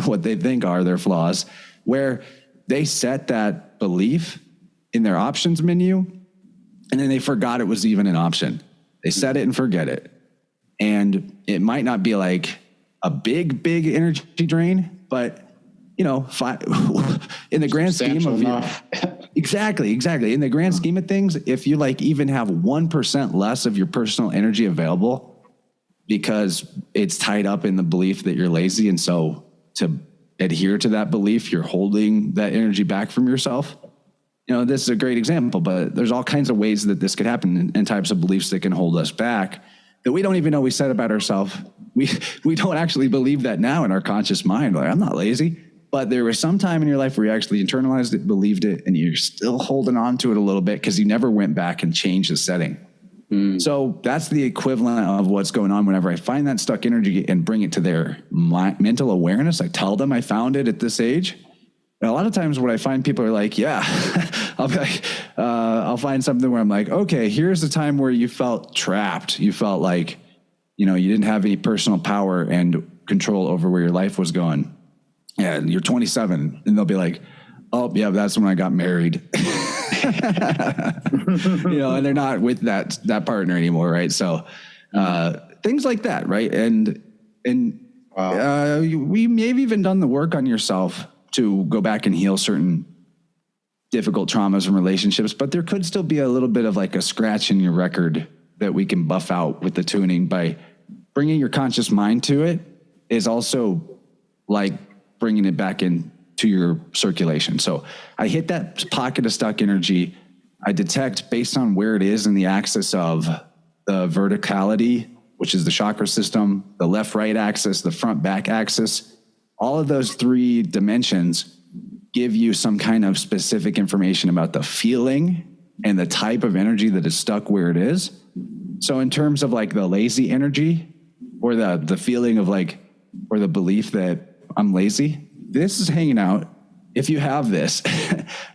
what they think are their flaws, where they set that belief in their options menu and then they forgot it was even an option. They set it and forget it. And it might not be like a big energy drain, but in the grand scheme of exactly. In the grand scheme of things, if you like even have 1% less of your personal energy available because it's tied up in the belief that you're lazy. And so to adhere to that belief, you're holding that energy back from yourself. This is a great example, but there's all kinds of ways that this could happen and types of beliefs that can hold us back that we don't even know we said about ourselves. We don't actually believe that now in our conscious mind. Like, I'm not lazy. But there was some time in your life where you actually internalized it, believed it, and you're still holding on to it a little bit because you never went back and changed the setting. So that's the equivalent of what's going on whenever I find that stuck energy and bring it to their mental awareness. I tell them I found it at this age. And a lot of times what I find people are like, yeah, I'll be like, I'll find something where I'm like, okay, here's the time where you felt trapped. You felt like, you didn't have any personal power and control over where your life was going. Yeah, you're 27, and they'll be like, oh, yeah, that's when I got married. And they're not with that partner anymore, right? So things like that, right? And wow. We may have even done the work on yourself to go back and heal certain difficult traumas and relationships, but there could still be a little bit of like a scratch in your record that we can buff out with the tuning by bringing your conscious mind to it is also like bringing it back into your circulation. So I hit that pocket of stuck energy. I detect based on where it is in the axis of the verticality, which is the chakra system, the left-right axis, the front-back axis. All of those three dimensions give you some kind of specific information about the feeling and the type of energy that is stuck where it is. So in terms of like the lazy energy or the feeling of like, or the belief that I'm lazy, this is hanging out. If you have this,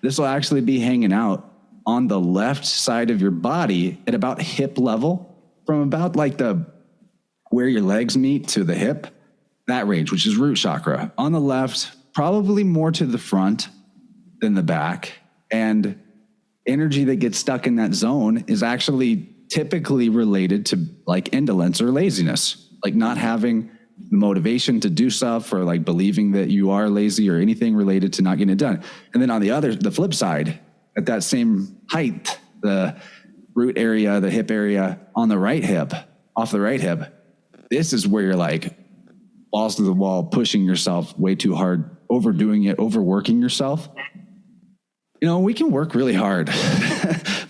this will actually be hanging out on the left side of your body at about hip level, from about like where your legs meet to the hip, that range, which is root chakra. On the left, probably more to the front than the back. And energy that gets stuck in that zone is actually typically related to like indolence or laziness, like not having the motivation to do stuff or like believing that you are lazy or anything related to not getting it done. And then on the flip side, at that same height, the root area, the hip area on the right hip, off the right hip, this is where you're like balls to the wall, pushing yourself way too hard, overdoing it, overworking yourself. We can work really hard,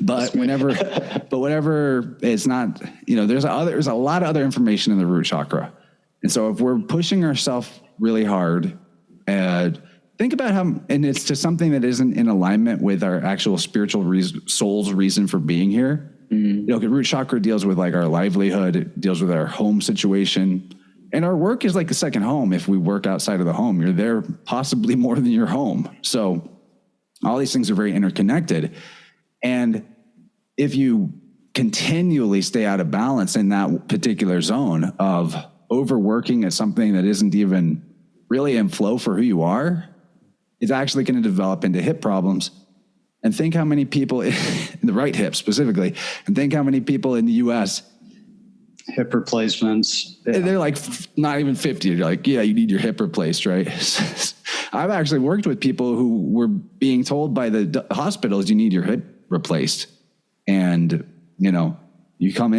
but whenever it's not, there's a lot of other information in the root chakra. And so if we're pushing ourselves really hard, think about how, and it's to something that isn't in alignment with our actual spiritual soul's reason for being here, You know, root chakra deals with like our livelihood, it deals with our home situation. And our work is like a second home. If we work outside of the home, you're there possibly more than your home. So all these things are very interconnected. And if you continually stay out of balance in that particular zone of overworking at something that isn't even really in flow for who you are, it's actually going to develop into hip problems. And think how many people in the right hip specifically, and think how many people in the US Hip replacements. Yeah. They're like not even 50. You're like, yeah, you need your hip replaced, right? I've actually worked with people who were being told by the hospitals, you need your hip replaced. And, you know, you come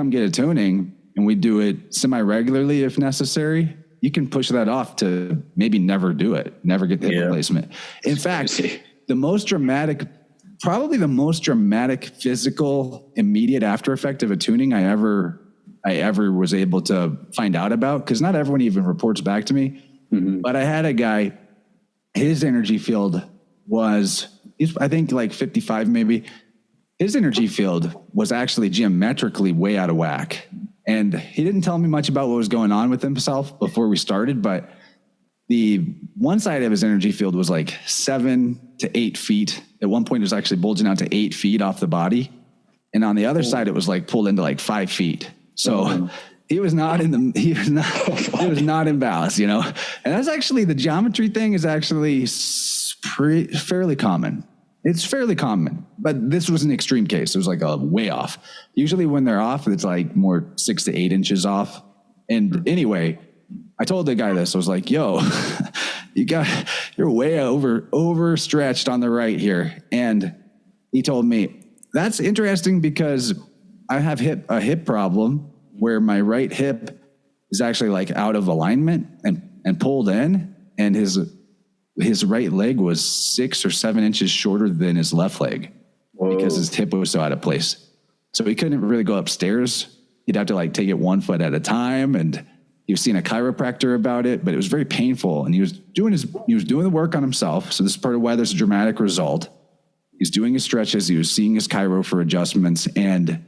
get a tuning, and we do it semi-regularly if necessary. You can push that off to maybe never do it, never get the hip replacement. In fact, probably the most dramatic physical immediate after effect of a tuning I ever was able to find out about, because not everyone even reports back to me. But I had a guy, his energy field was, I think like 55 maybe. His energy field was actually geometrically way out of whack. And he didn't tell me much about what was going on with himself before we started, but the one side of his energy field was like 7 to 8 feet. At one point it was actually bulging out to 8 feet off the body. And on the other side, it was like pulled into like 5 feet. So he was not in balance, you know. And that's actually, the geometry thing is actually fairly common. It's fairly common, but this was an extreme case. It was like a way off. Usually when they're off, it's like more 6 to 8 inches off. And anyway, I told the guy this. I was like, yo, you're way overstretched on the right here. And he told me, that's interesting because I have a hip problem where my right hip is actually like out of alignment and pulled in, and his right leg was 6 or 7 inches shorter than his left leg. Whoa. Because his hip was so out of place. So he couldn't really go upstairs. He'd have to like take it 1 foot at a time. And he was seeing a chiropractor about it, but it was very painful. And he was doing the work on himself. So this is part of why there's a dramatic result. He's doing his stretches. He was seeing his chiro for adjustments. And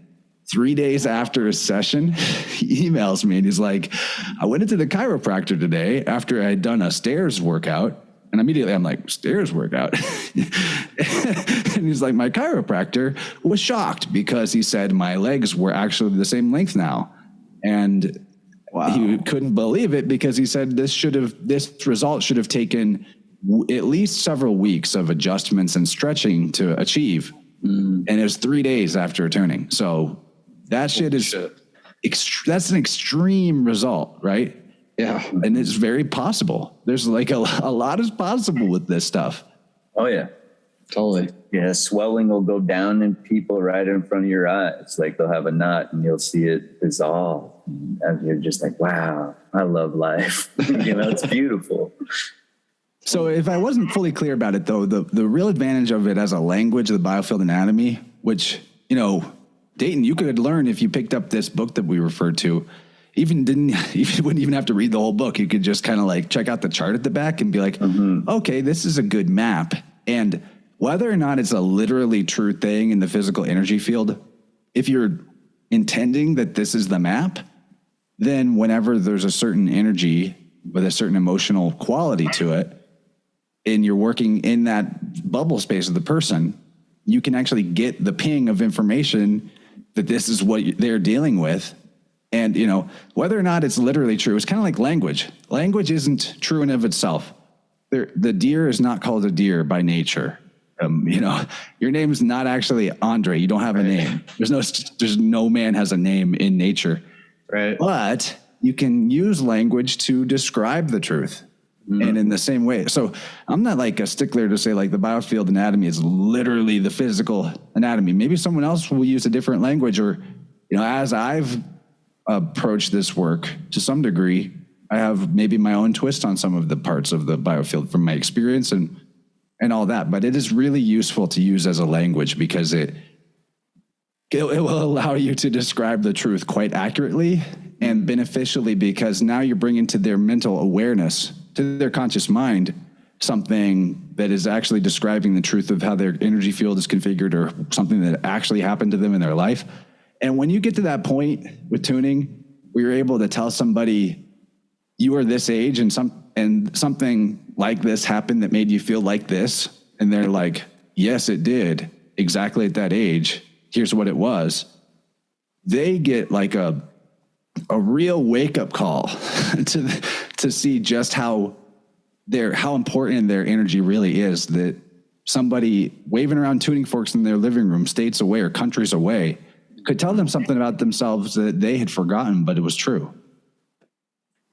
3 days after his session, he emails me and he's like, I went into the chiropractor today after I had done a stairs workout. And immediately I'm like, stairs workout? And he's like, my chiropractor was shocked because he said my legs were actually the same length now. And he couldn't believe it because he said this result should have taken at least several weeks of adjustments and stretching to achieve. And it was 3 days after tuning. So that that's an extreme result, right? Yeah. And it's very possible. There's like a lot is possible with this stuff. Oh yeah. Totally. Yeah. Swelling will go down in people right in front of your eyes. Like they'll have a knot and you'll see it dissolve. And you're just like, wow, I love life. It's beautiful. So if I wasn't fully clear about it though, the real advantage of it as a language, the biofield anatomy, which, Dayton, you could learn if you picked up this book that we referred to. You wouldn't even have to read the whole book. You could just kind of like check out the chart at the back and be like, okay, this is a good map. And whether or not it's a literally true thing in the physical energy field, if you're intending that this is the map, then whenever there's a certain energy with a certain emotional quality to it, and you're working in that bubble space of the person, you can actually get the ping of information that this is what they're dealing with. And, whether or not it's literally true, it's kind of like language. Language isn't true in of itself. The deer is not called a deer by nature. Your name is not actually Andre. You don't have a name. There's no man has a name in nature. Right. But you can use language to describe the truth. And in the same way. So I'm not like a stickler to say like the biofield anatomy is literally the physical anatomy. Maybe someone else will use a different language, or, as I've approached this work to some degree, I have maybe my own twist on some of the parts of the biofield from my experience and all that. But it is really useful to use as a language because it will allow you to describe the truth quite accurately and beneficially, because now you're bringing to their mental awareness, to their conscious mind, something that is actually describing the truth of how their energy field is configured or something that actually happened to them in their life. And when you get to that point with tuning, where you're able to tell somebody you are this age and something like this happened that made you feel like this, and they're like, yes, it did, exactly at that age, here's what it was, they get like a real wake-up call to see just how important their energy really is, that somebody waving around tuning forks in their living room states away or countries away could tell them something about themselves that they had forgotten, but it was true.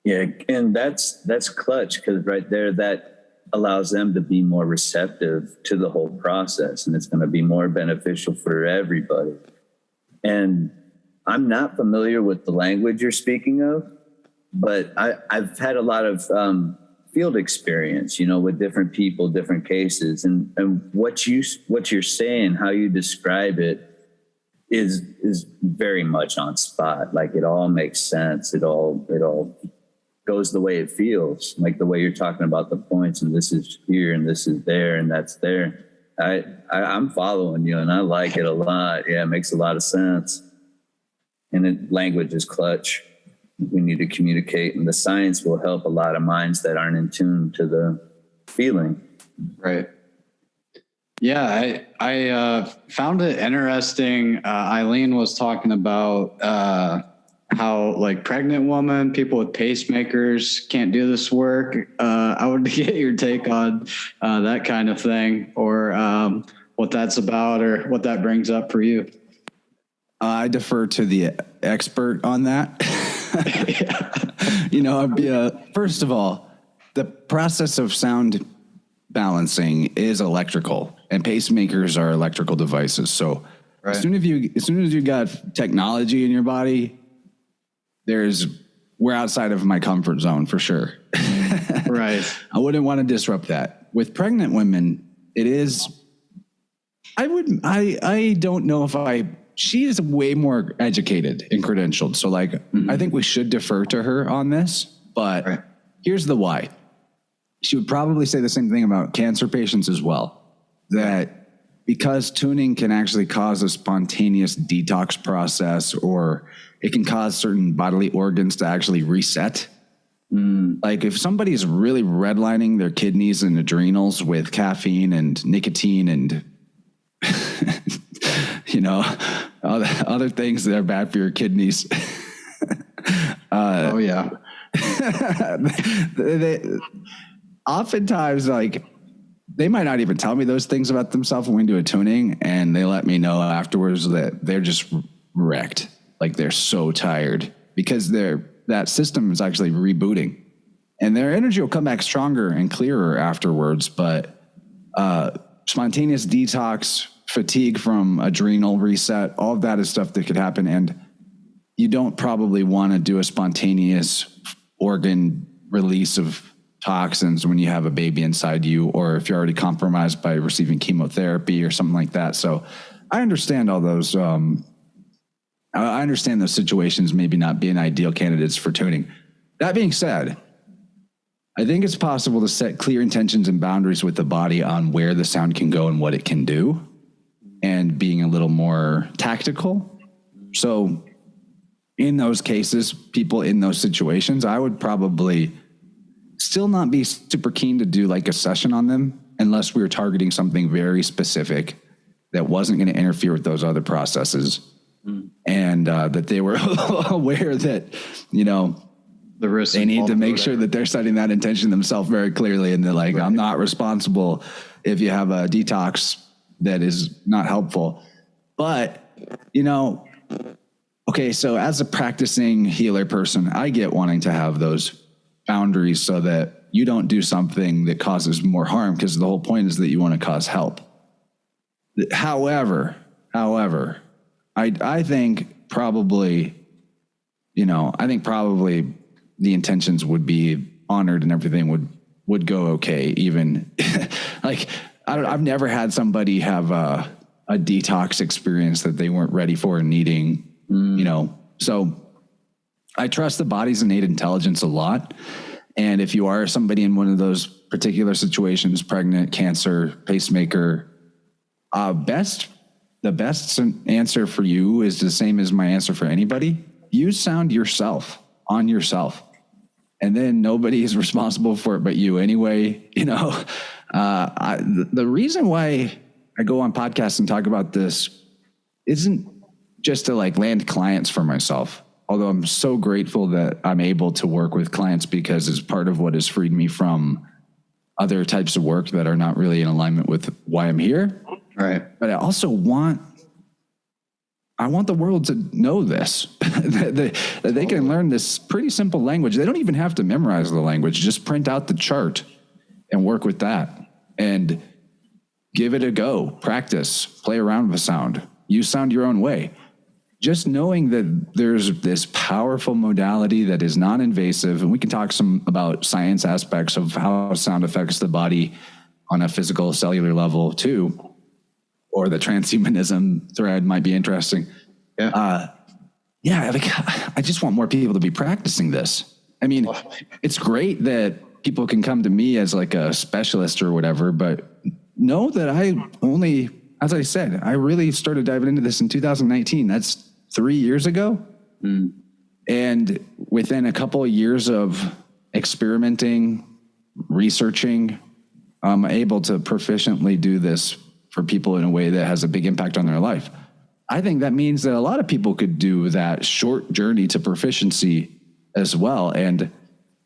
Yeah, and that's clutch, because right there, that allows them to be more receptive to the whole process, and it's going to be more beneficial for everybody. And I'm not familiar with the language you're speaking of, but I've had a lot of field experience, with different people, different cases, and what you're saying, how you describe it, is very much on spot. Like, it all makes sense. It all goes the way it feels, like the way you're talking about the points, and this is here and this is there and that's there. I'm following you, and I like it a lot. Yeah, it makes a lot of sense. And language is clutch. We need to communicate, and the science will help a lot of minds that aren't in tune to the feeling. Right. Yeah, I found it interesting. Eileen was talking about how, like, pregnant women, people with pacemakers can't do this work. I would get your take on that kind of thing, or what that's about, or what that brings up for you. I defer to the expert on that. First of all, the process of sound balancing is electrical, and pacemakers are electrical devices. So right. as soon as you got technology in your body, we're outside of my comfort zone for sure. Right. I wouldn't want to disrupt that. With pregnant women, it is, I don't know if she is way more educated and credentialed. So I think we should defer to her on this, but right. Here's the why. She would probably say the same thing about cancer patients as well, that because tuning can actually cause a spontaneous detox process, or it can cause certain bodily organs to actually reset. Like if somebody's really redlining their kidneys and adrenals with caffeine and nicotine and other things that are bad for your kidneys. Oh yeah. Oftentimes, they might not even tell me those things about themselves when we do a tuning, and they let me know afterwards that they're just wrecked. Like, they're so tired because that system is actually rebooting, and their energy will come back stronger and clearer afterwards. But spontaneous detox, fatigue from adrenal reset, all of that is stuff that could happen. And you don't probably want to do a spontaneous organ release of toxins when you have a baby inside you, or if you're already compromised by receiving chemotherapy or something like that. So I understand all those. I understand those situations maybe not being ideal candidates for tuning. That being said, I think it's possible to set clear intentions and boundaries with the body on where the sound can go and what it can do, and being a little more tactical. So in those cases, people in those situations, I would probably still not be super keen to do like a session on them unless we were targeting something very specific that wasn't going to interfere with those other processes. And that they were aware that, the risk, they need to make sure that they're setting that intention themselves very clearly. And they're like, right. I'm not responsible if you have a detox that is not helpful. But, okay, so as a practicing healer person, I get wanting to have those boundaries so that you don't do something that causes more harm, because the whole point is that you want to cause help. However, I think probably the intentions would be honored and everything would go okay. Even I've never had somebody have a detox experience that they weren't ready for and needing, so I trust the body's innate intelligence a lot. And if you are somebody in one of those particular situations, pregnant, cancer, pacemaker, the best answer for you is the same as my answer for anybody. You sound yourself on yourself. And then nobody is responsible for it but you anyway. The reason why I go on podcasts and talk about this isn't just to like land clients for myself. Although I'm so grateful that I'm able to work with clients because it's part of what has freed me from other types of work that are not really in alignment with why I'm here. Right. But I also want the world to know this, that they can learn this pretty simple language. They don't even have to memorize the language. Just print out the chart and work with that and give it a go. Practice, play around with sound. You sound your own way. Just knowing that there's this powerful modality that is non-invasive, and we can talk some about science aspects of how sound affects the body on a physical cellular level too, or the transhumanism thread might be interesting. I just want more people to be practicing this. I mean, it's great that people can come to me as like a specialist or whatever, but know that as I said, I really started diving into this in 2019. That's 3 years ago. And within a couple of years of experimenting, researching, I'm able to proficiently do this for people in a way that has a big impact on their life. I think that means that a lot of people could do that short journey to proficiency as well. And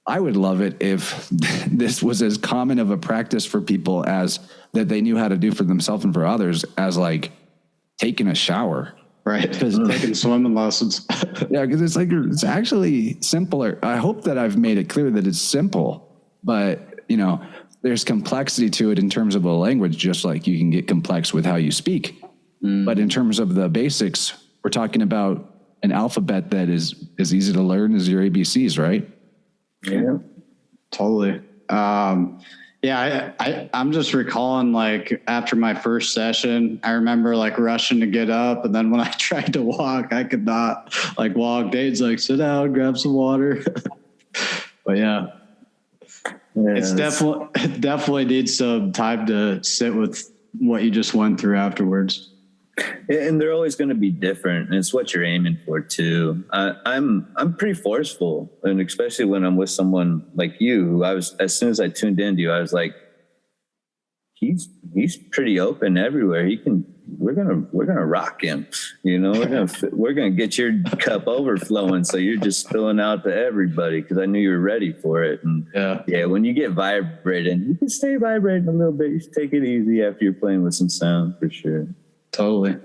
I would love it if this was as common of a practice for people as that they knew how to do for themselves and for others as like taking a shower. Right. Taking swimming lessons. Yeah, because it's actually simpler. I hope that I've made it clear that it's simple, but there's complexity to it in terms of a language, just like you can get complex with how you speak. But in terms of the basics, we're talking about an alphabet that is as easy to learn as your ABCs, right? Yeah, totally. I'm just recalling like after my first session, I remember like rushing to get up. And then when I tried to walk, I could not like walk. Dave's like, sit down, grab some water. But it's definitely needs some time to sit with what you just went through afterwards. And they're always going to be different, and it's what you're aiming for too. I'm pretty forceful, and especially when I'm with someone like you, who as soon as I tuned into you, I was like, he's pretty open everywhere. We're gonna rock him, we're gonna get your cup overflowing, so you're just spilling out to everybody, because I knew you were ready for it. And when you get vibrating, you can stay vibrating a little bit. You should take it easy after you're playing with some sound, for sure. Totally.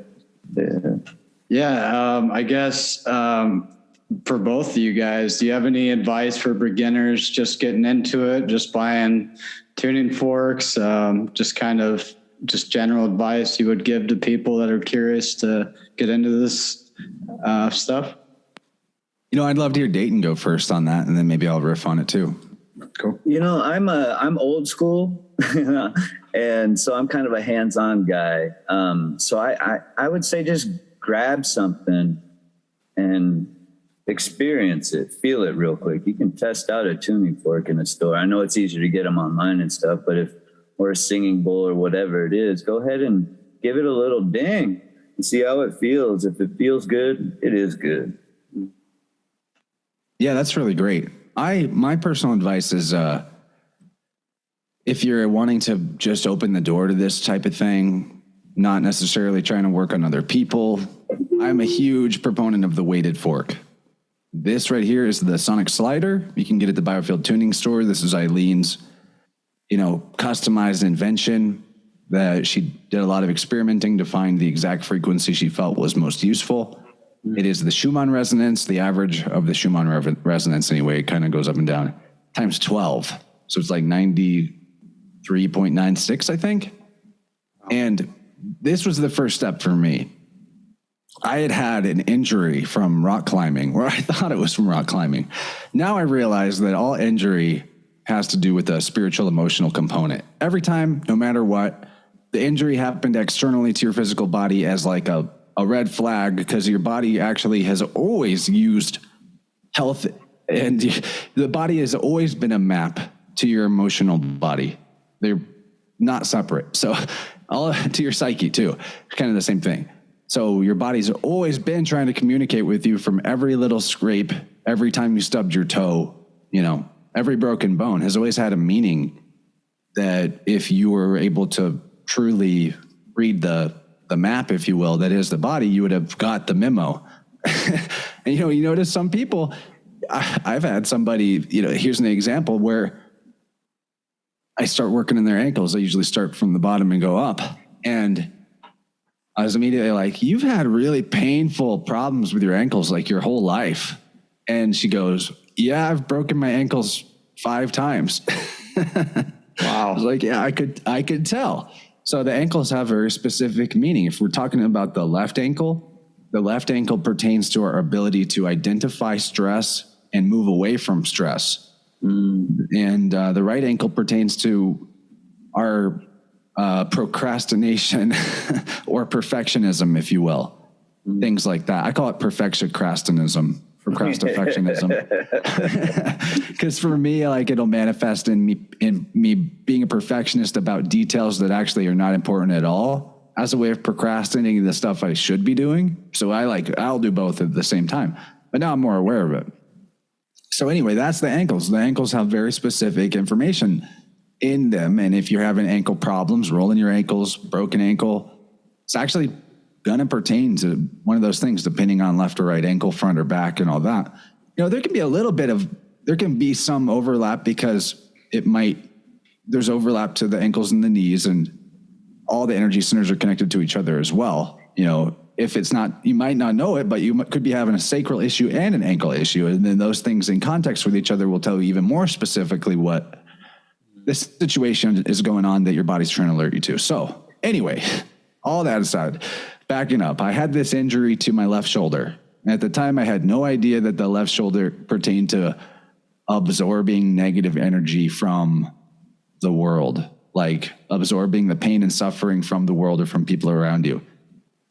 I guess for both of you guys, do you have any advice for beginners just getting into it, just buying tuning forks, just general advice you would give to people that are curious to get into this stuff? I'd love to hear Dayton go first on that, and then maybe I'll riff on it too. Cool. I'm old school, and so I'm kind of a hands-on guy. So I would say just grab something and experience it, feel it real quick. You can test out a tuning fork in a store. I know it's easier to get them online and stuff, but or a singing bowl or whatever it is, go ahead and give it a little ding and see how it feels. If it feels good, it is good. Yeah, that's really great. My personal advice is, if you're wanting to just open the door to this type of thing, not necessarily trying to work on other people, I'm a huge proponent of the weighted fork. This right here is the Sonic Slider. You can get it at the Biofield Tuning Store. This is Eileen's, customized invention that she did a lot of experimenting to find the exact frequency she felt was most useful. It is the Schumann Resonance. The average of the Schumann Resonance anyway kind of goes up and down times 12. So it's like 93.96, I think. And this was the first step for me. I had an injury from rock climbing, or I thought it was from rock climbing. Now I realize that all injury has to do with a spiritual emotional component. Every time, no matter what, the injury happened externally to your physical body as like a red flag, because your body actually has always used health And the body has always been a map to your emotional body. They're not separate. So all to your psyche too. It's kind of the same thing. So your body's always been trying to communicate with you from every little scrape, every time you stubbed your toe, you know, every broken bone has always had a meaning that if you were able to truly read the map, if you will, that is the body, you would have got the memo. And, you notice some people, I've had somebody, here's an example where I start working in their ankles. I usually start from the bottom and go up. And I was immediately like, you've had really painful problems with your ankles like your whole life. And she goes, yeah, I've broken my ankles 5 times. Wow. I was like, yeah, I could tell. So the ankles have very specific meaning. If we're talking about the left ankle pertains to our ability to identify stress and move away from stress. And the right ankle pertains to our procrastination or perfectionism, if you will. Things like that. I call it procrastinationism. Because for me, like, it'll manifest in me being a perfectionist about details that actually are not important at all, as a way of procrastinating the stuff I should be doing. So I'll do both at the same time, but now I'm more aware of it. So anyway, that's the ankles. The ankles have very specific information in them. And if you're having ankle problems, rolling your ankles, broken ankle, it's actually going to pertain to one of those things, depending on left or right ankle, front or back, and all that. There can be there can be some overlap, because there's overlap to the ankles and the knees, and all the energy centers are connected to each other as well. If it's not, you might not know it, but you could be having a sacral issue and an ankle issue. And then those things in context with each other will tell you even more specifically what this situation is going on that your body's trying to alert you to. So anyway, all that aside, backing up, I had this injury to my left shoulder. At the time, I had no idea that the left shoulder pertained to absorbing negative energy from the world, like absorbing the pain and suffering from the world or from people around you.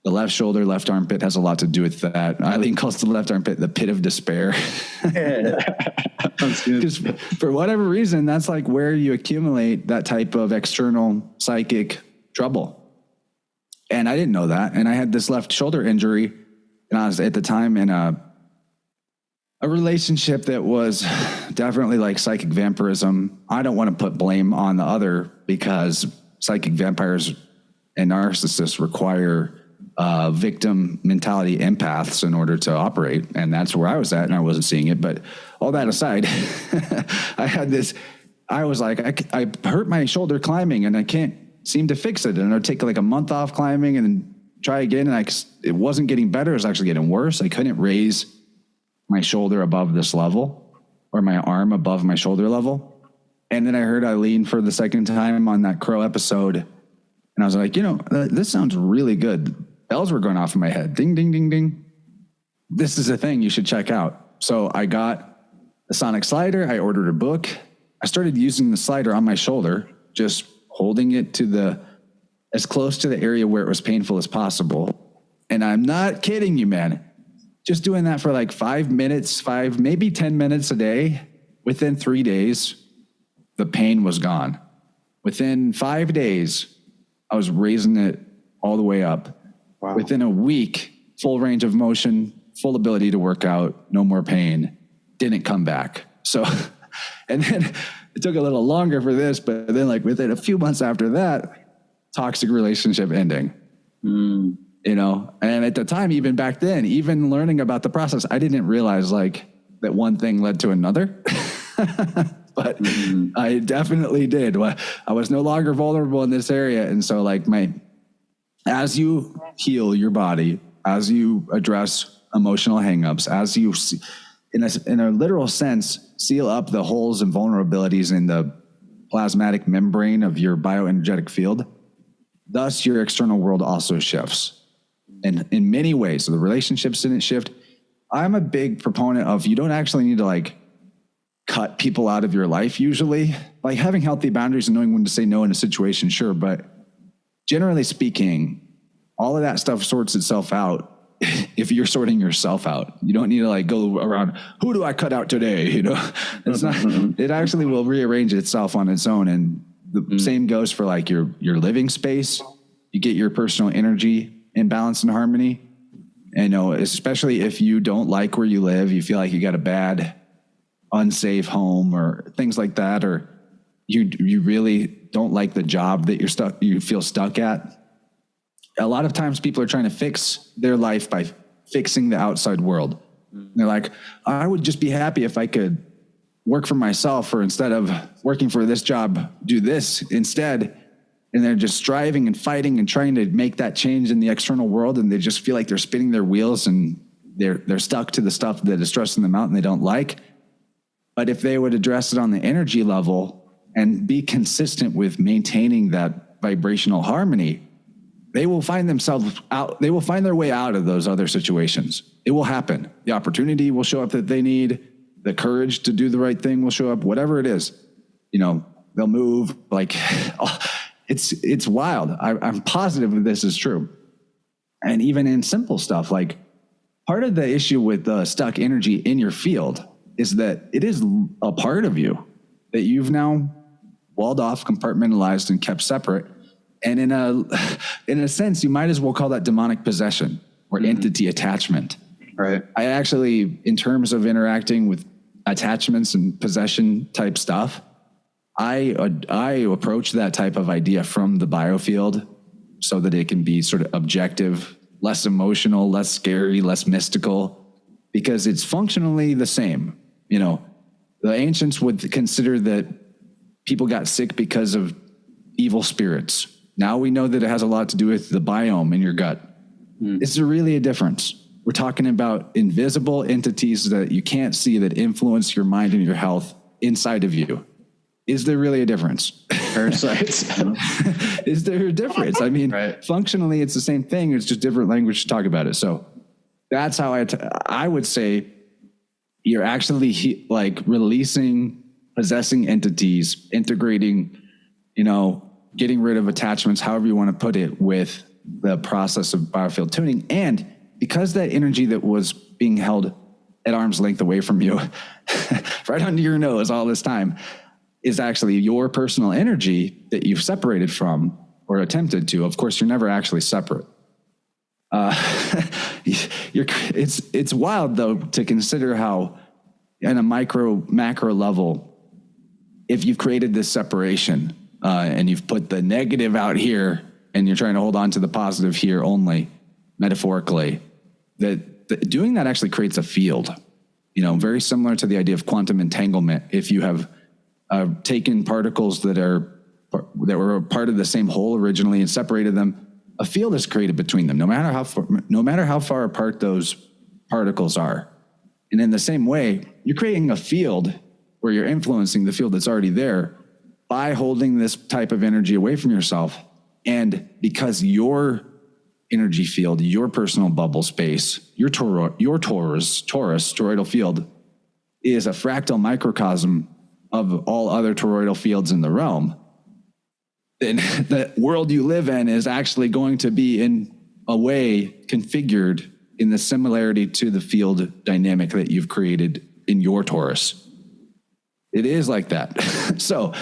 The left shoulder, left armpit has a lot to do with that. Eileen calls the left armpit the pit of despair. Because for whatever reason, that's like where you accumulate that type of external psychic trouble. And I didn't know that. And I had this left shoulder injury, and I was at the time in a relationship that was definitely like psychic vampirism. I don't want to put blame on the other, because psychic vampires and narcissists require victim mentality empaths in order to operate. And that's where I was at, and I wasn't seeing it. But all that aside, I was like, I hurt my shoulder climbing, and I can't seem to fix it. And I'd take like a month off climbing and then try again. And it wasn't getting better. It was actually getting worse. I couldn't raise my shoulder above this level, or my arm above my shoulder level. And then I heard Eileen for the second time on that Crow episode. And I was like, this sounds really good. Bells were going off in my head. Ding, ding, ding, ding. This is a thing you should check out. So I got a sonic slider. I ordered a book. I started using the slider on my shoulder, just holding it to as close to the area where it was painful as possible. And I'm not kidding you, man. Just doing that for like 5 minutes, maybe 10 minutes a day. Within 3 days, the pain was gone. Within 5 days, I was raising it all the way up. Wow. Within a week, full range of motion, full ability to work out, no more pain, didn't come back. So, and then it took a little longer for this, but then like within a few months after that, toxic relationship ending. And at the time, even back then, even learning about the process, I didn't realize like that one thing led to another. But I definitely did. I was no longer vulnerable in this area. And so like as you heal your body, as you address emotional hangups, as you, in a literal sense, seal up the holes and vulnerabilities in the plasmatic membrane of your bioenergetic field, thus your external world also shifts. And in many ways, so the relationships didn't shift. I'm a big proponent of, you don't actually need to like cut people out of your life usually. Like having healthy boundaries and knowing when to say no in a situation, sure. But generally speaking, all of that stuff sorts itself out if you're sorting yourself out. You don't need to like go around, who do I cut out today? You know, it's not, it actually will rearrange itself on its own. And the same goes for like your living space. You get your personal energy in balance and harmony. And, you know, especially if you don't like where you live, you feel like you got a bad, unsafe home or things like that, or you really don't like the job that you feel stuck at. A lot of times people are trying to fix their life by fixing the outside world. They're like, I would just be happy if I could work for myself, or instead of working for this job, do this instead. And they're just striving and fighting and trying to make that change in the external world. And they just feel like they're spinning their wheels and they're stuck to the stuff that is stressing them out and they don't like. But if they would address it on the energy level and be consistent with maintaining that vibrational harmony, they will find themselves out. They will find their way out of those other situations. It will happen. The opportunity will show up that they need. The courage to do the right thing will show up, whatever it is. You know, they'll move. Like, it's wild. I'm positive that this is true. And even in simple stuff, like part of the issue with the stuck energy in your field is that it is a part of you that you've now walled off, compartmentalized, and kept separate. And in a sense, you might as well call that demonic possession or entity attachment. Right. I actually, in terms of interacting with attachments and possession type stuff, I approach that type of idea from the biofield so that it can be sort of objective, less emotional, less scary, less mystical, because it's functionally the same. You know, the ancients would consider that people got sick because of evil spirits. Now we know that it has a lot to do with the biome in your gut. Is there really a difference? We're talking about invisible entities that you can't see that influence your mind and your health inside of you. Is there really a difference? Parasites. Is there a difference? I mean, right. Functionally, it's the same thing. It's just different language to talk about it. So that's how I would say you're actually like releasing, possessing entities, integrating, you know, getting rid of attachments, however you want to put it, with the process of biofield tuning. And because that energy that was being held at arm's length away from you, right under your nose all this time, is actually your personal energy that you've separated from or attempted to. Of course, you're never actually separate. It's wild, though, to consider how, on a macro level, if you've created this separation and you've put the negative out here and you're trying to hold on to the positive here only, metaphorically, that doing that actually creates a field, you know, very similar to the idea of quantum entanglement. If you have taken particles that were a part of the same whole originally and separated them, a field is created between them, no matter how far apart those particles are. And in the same way, you're creating a field where you're influencing the field that's already there by holding this type of energy away from yourself. And because your energy field, your personal bubble space, your toroidal field is a fractal microcosm of all other toroidal fields in the realm, then the world you live in is actually going to be in a way configured in the similarity to the field dynamic that you've created in your torus. It is like that. So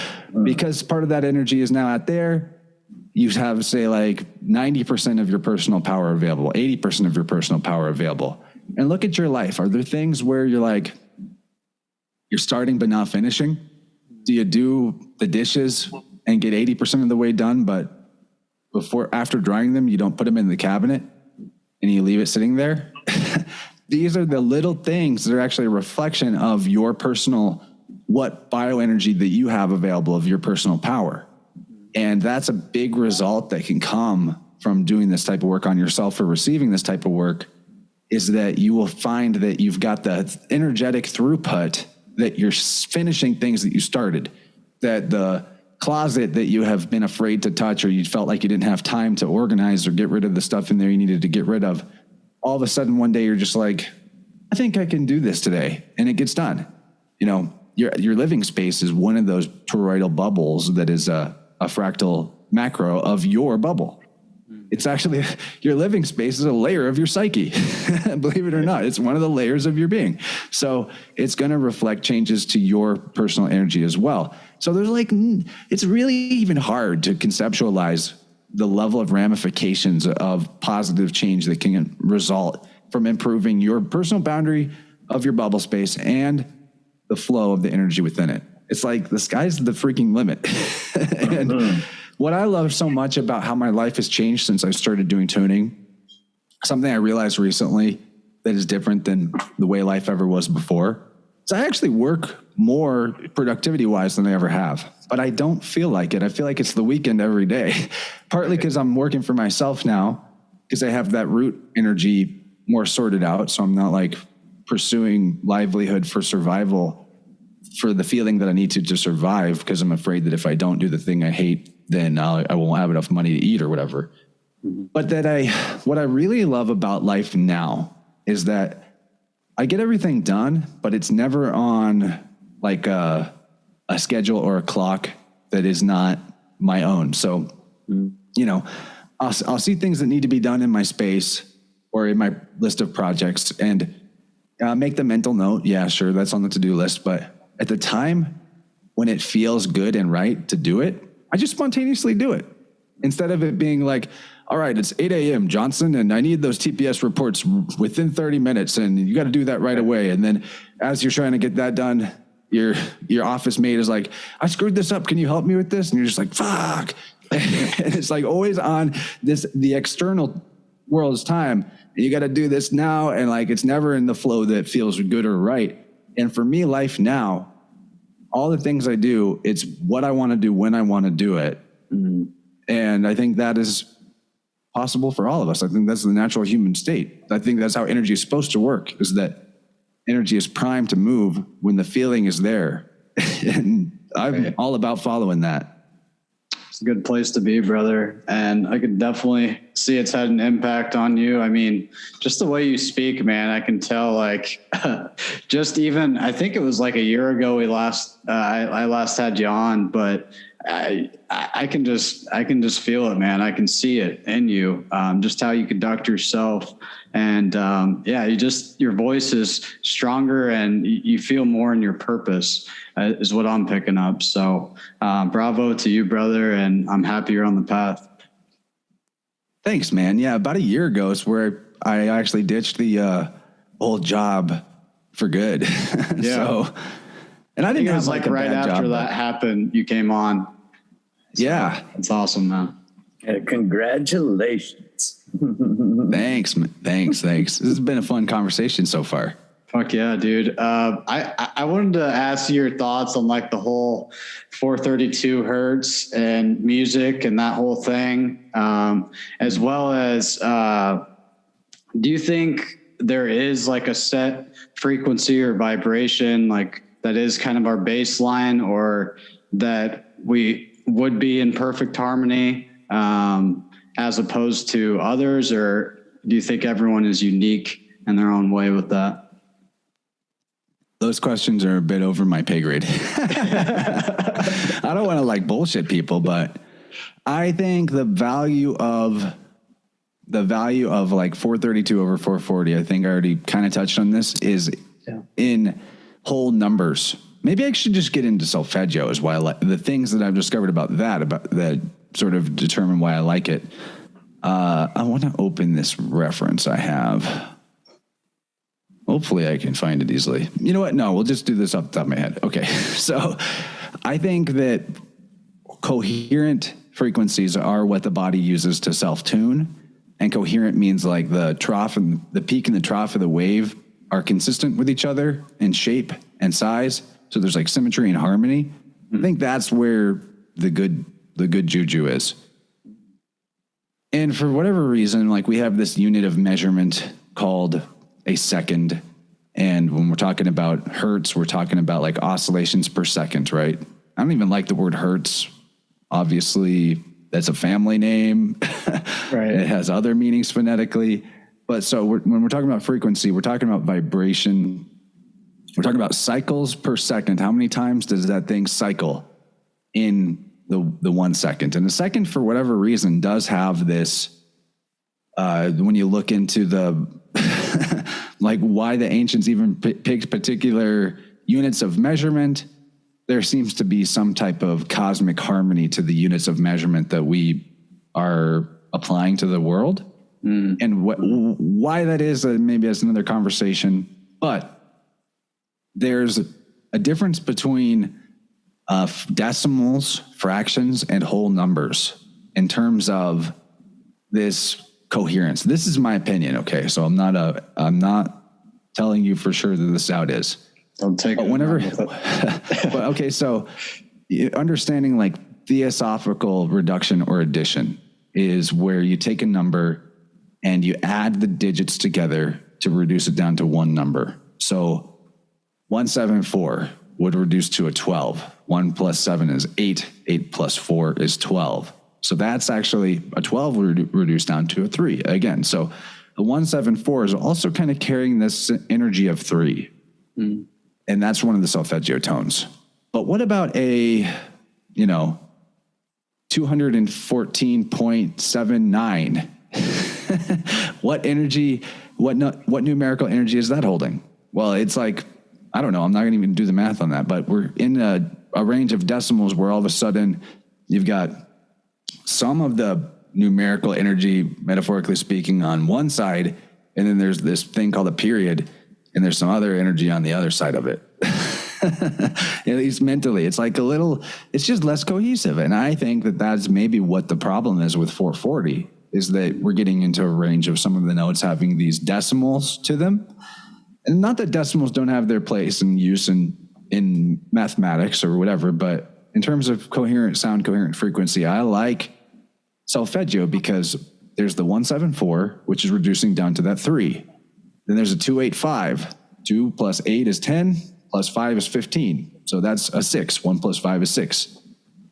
because part of that energy is now out there, you have, say, like 90% of your personal power available, 80% of your personal power available. And look at your life. Are there things where you're like, you're starting but not finishing? Do you do the dishes and get 80% of the way done, but after drying them, you don't put them in the cabinet and you leave it sitting there? These are the little things that are actually a reflection of your personal, what bioenergy that you have available of your personal power. And that's a big result that can come from doing this type of work on yourself or receiving this type of work, is that you will find that you've got the energetic throughput, that you're finishing things that you started, that the closet that you have been afraid to touch, or you felt like you didn't have time to organize or get rid of the stuff in there you needed to get rid of, all of a sudden one day you're just like, I think I can do this today. And it gets done. You know, your living space is one of those toroidal bubbles that is a fractal macro of your bubble. it's actually, your living space is a layer of your psyche. Believe it or not, it's one of the layers of your being. So it's going to reflect changes to your personal energy as well. So there's like, it's really even hard to conceptualize the level of ramifications of positive change that can result from improving your personal boundary of your bubble space and the flow of the energy within it. It's like the sky's the freaking limit. And what I love so much about how my life has changed since I started doing tuning, something I realized recently that is different than the way life ever was before, is I actually work more productivity-wise than I ever have, but I don't feel like it. I feel like it's the weekend every day, partly because I'm working for myself now, because I have that root energy more sorted out, so I'm not like pursuing livelihood for survival, for the feeling that I need to survive, because I'm afraid that if I don't do the thing I hate, then I won't have enough money to eat or whatever. But what I really love about life now is that I get everything done, but it's never on like a schedule or a clock that is not my own. So, you know, I'll see things that need to be done in my space or in my list of projects and make the mental note. Yeah, sure, that's on the to-do list. But at the time when it feels good and right to do it, I just spontaneously do it. Instead of it being like, all right, it's 8 a.m., Johnson, and I need those TPS reports within 30 minutes, and you got to do that right away. And then as you're trying to get that done, your office mate is like, I screwed this up. Can you help me with this? And you're just like, fuck. And it's like always on the external world's time. And you got to do this now. And like, it's never in the flow that feels good or right. And for me, life now, all the things I do, it's what I want to do when I want to do it. And I think that is possible for all of us. I think that's the natural human state. I think that's how energy is supposed to work, is that energy is primed to move when the feeling is there. And I'm all about following that. It's a good place to be, brother. And I could definitely see it's had an impact on you. I mean, just the way you speak, man, I can tell, like, just even, I think it was like a year ago I last had you on, but I can just feel it, man. I can see it in you, just how you conduct yourself. And your voice is stronger and you feel more in your purpose, is what I'm picking up. So bravo to you, brother. And I'm happy you're on the path. Thanks, man. Yeah, about a year ago is where I actually ditched the old job for good. Yeah. So, and I didn't it was have like right after that happened, you came on. So yeah. It's awesome, man. Congratulations. Thanks. This has been a fun conversation so far. Fuck yeah, dude. I wanted to ask you your thoughts on like the whole 432 hertz and music and that whole thing, as well as do you think there is like a set frequency or vibration like that is kind of our baseline, or that we would be in perfect harmony as opposed to others, or do you think everyone is unique in their own way with that? Those questions are a bit over my pay grade. I don't want to like bullshit people, but I think the value of like 432 over 440, I think I already kind of touched on this, is in whole numbers. Maybe I should just get into solfeggio as well. The things that I've discovered about that sort of determine why I like it. I want to open this reference I have. Hopefully I can find it easily. You know what? No, we'll just do this off the top of my head. Okay. So I think that coherent frequencies are what the body uses to self-tune. And coherent means like the trough and the peak and the trough of the wave are consistent with each other in shape and size. So there's like symmetry and harmony. I think that's where the good juju is. And for whatever reason, like we have this unit of measurement called a second. And when we're talking about hertz, we're talking about like oscillations per second, right? I don't even like the word hertz. Obviously, that's a family name. Right. It has other meanings phonetically. But so when we're talking about frequency, we're talking about vibration. We're talking about cycles per second. How many times does that thing cycle in the 1 second? And a second, for whatever reason, does have this when you look into the, like why the ancients even picked particular units of measurement, there seems to be some type of cosmic harmony to the units of measurement that we are applying to the world. And why that is, maybe that's another conversation, but there's a difference between decimals, fractions, and whole numbers in terms of this coherence. This is my opinion. Okay. So I'm not telling you for sure that this out is. Don't take but it. Whenever, but okay. So understanding like theosophical reduction or addition is where you take a number and you add the digits together to reduce it down to one number. So 174 would reduce to a 12. 1 plus 7 is 8. 8 plus 4 is 12. So that's actually a 12 reduced down to a 3 again. So the 174 is also kind of carrying this energy of 3. And that's one of the solfeggio tones. But what about a, 214.79? What energy, what numerical energy is that holding? Well, it's like, I don't know. I'm not going to even do the math on that, but we're in a range of decimals where all of a sudden you've got some of the numerical energy, metaphorically speaking, on one side, and then there's this thing called a period, and there's some other energy on the other side of it. At least mentally, it's like it's just less cohesive. And I think that that's maybe what the problem is with 440, is that we're getting into a range of some of the notes having these decimals to them. And not that decimals don't have their place and use in mathematics or whatever, but in terms of coherent sound, coherent frequency, I like solfeggio because there's the 174, which is reducing down to that 3. Then there's a 285. 2 plus 8 is 10, plus 5 is 15. So that's a 6. 1 plus 5 is 6.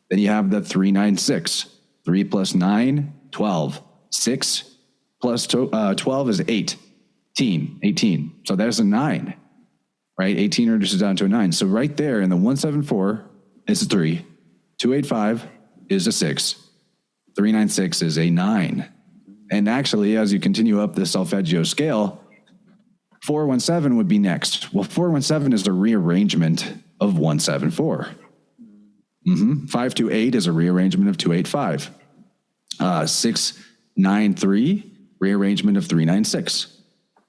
Then you have the 396. 3 plus 9, 12. 6 plus 12 is 18. So there's a 9, right? 18 reduces down to a 9. So right there in the 174 is a 3. 285 is a 6. 396 is a 9. And actually, as you continue up the solfeggio scale, 417 would be next. Well, 417 is a rearrangement of 174. 528 is a rearrangement of 285. 693, rearrangement of 396.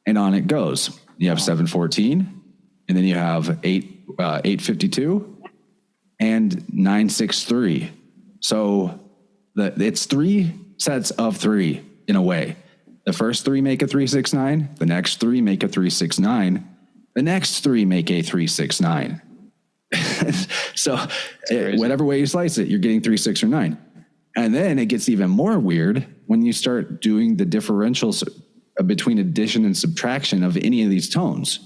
And on it goes. You have 714, and then you have 852 and 963. So it's 3 sets of 3 in a way. The first 3 make a 369. The next 3 make a 369. The next 3 make a 369. So whatever way you slice it, you're getting 3, 6, or 9. And then it gets even more weird when you start doing the differentials between addition and subtraction of any of these tones.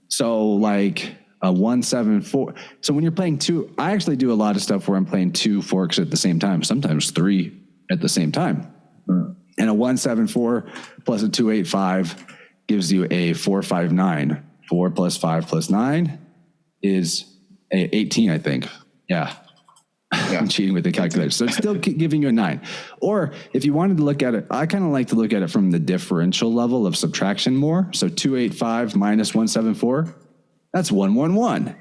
So like a 174. So when you're playing 2, I actually do a lot of stuff where I'm playing 2 forks at the same time, sometimes 3 at the same time. And a 174 plus a 285 gives you a 459. 4 plus 5 plus 9 is 18, I think. Yeah. I'm cheating with the calculator. So it's still giving you a 9. Or if you wanted to look at it, I kind of like to look at it from the differential level of subtraction more. So 285 minus 174, that's 111.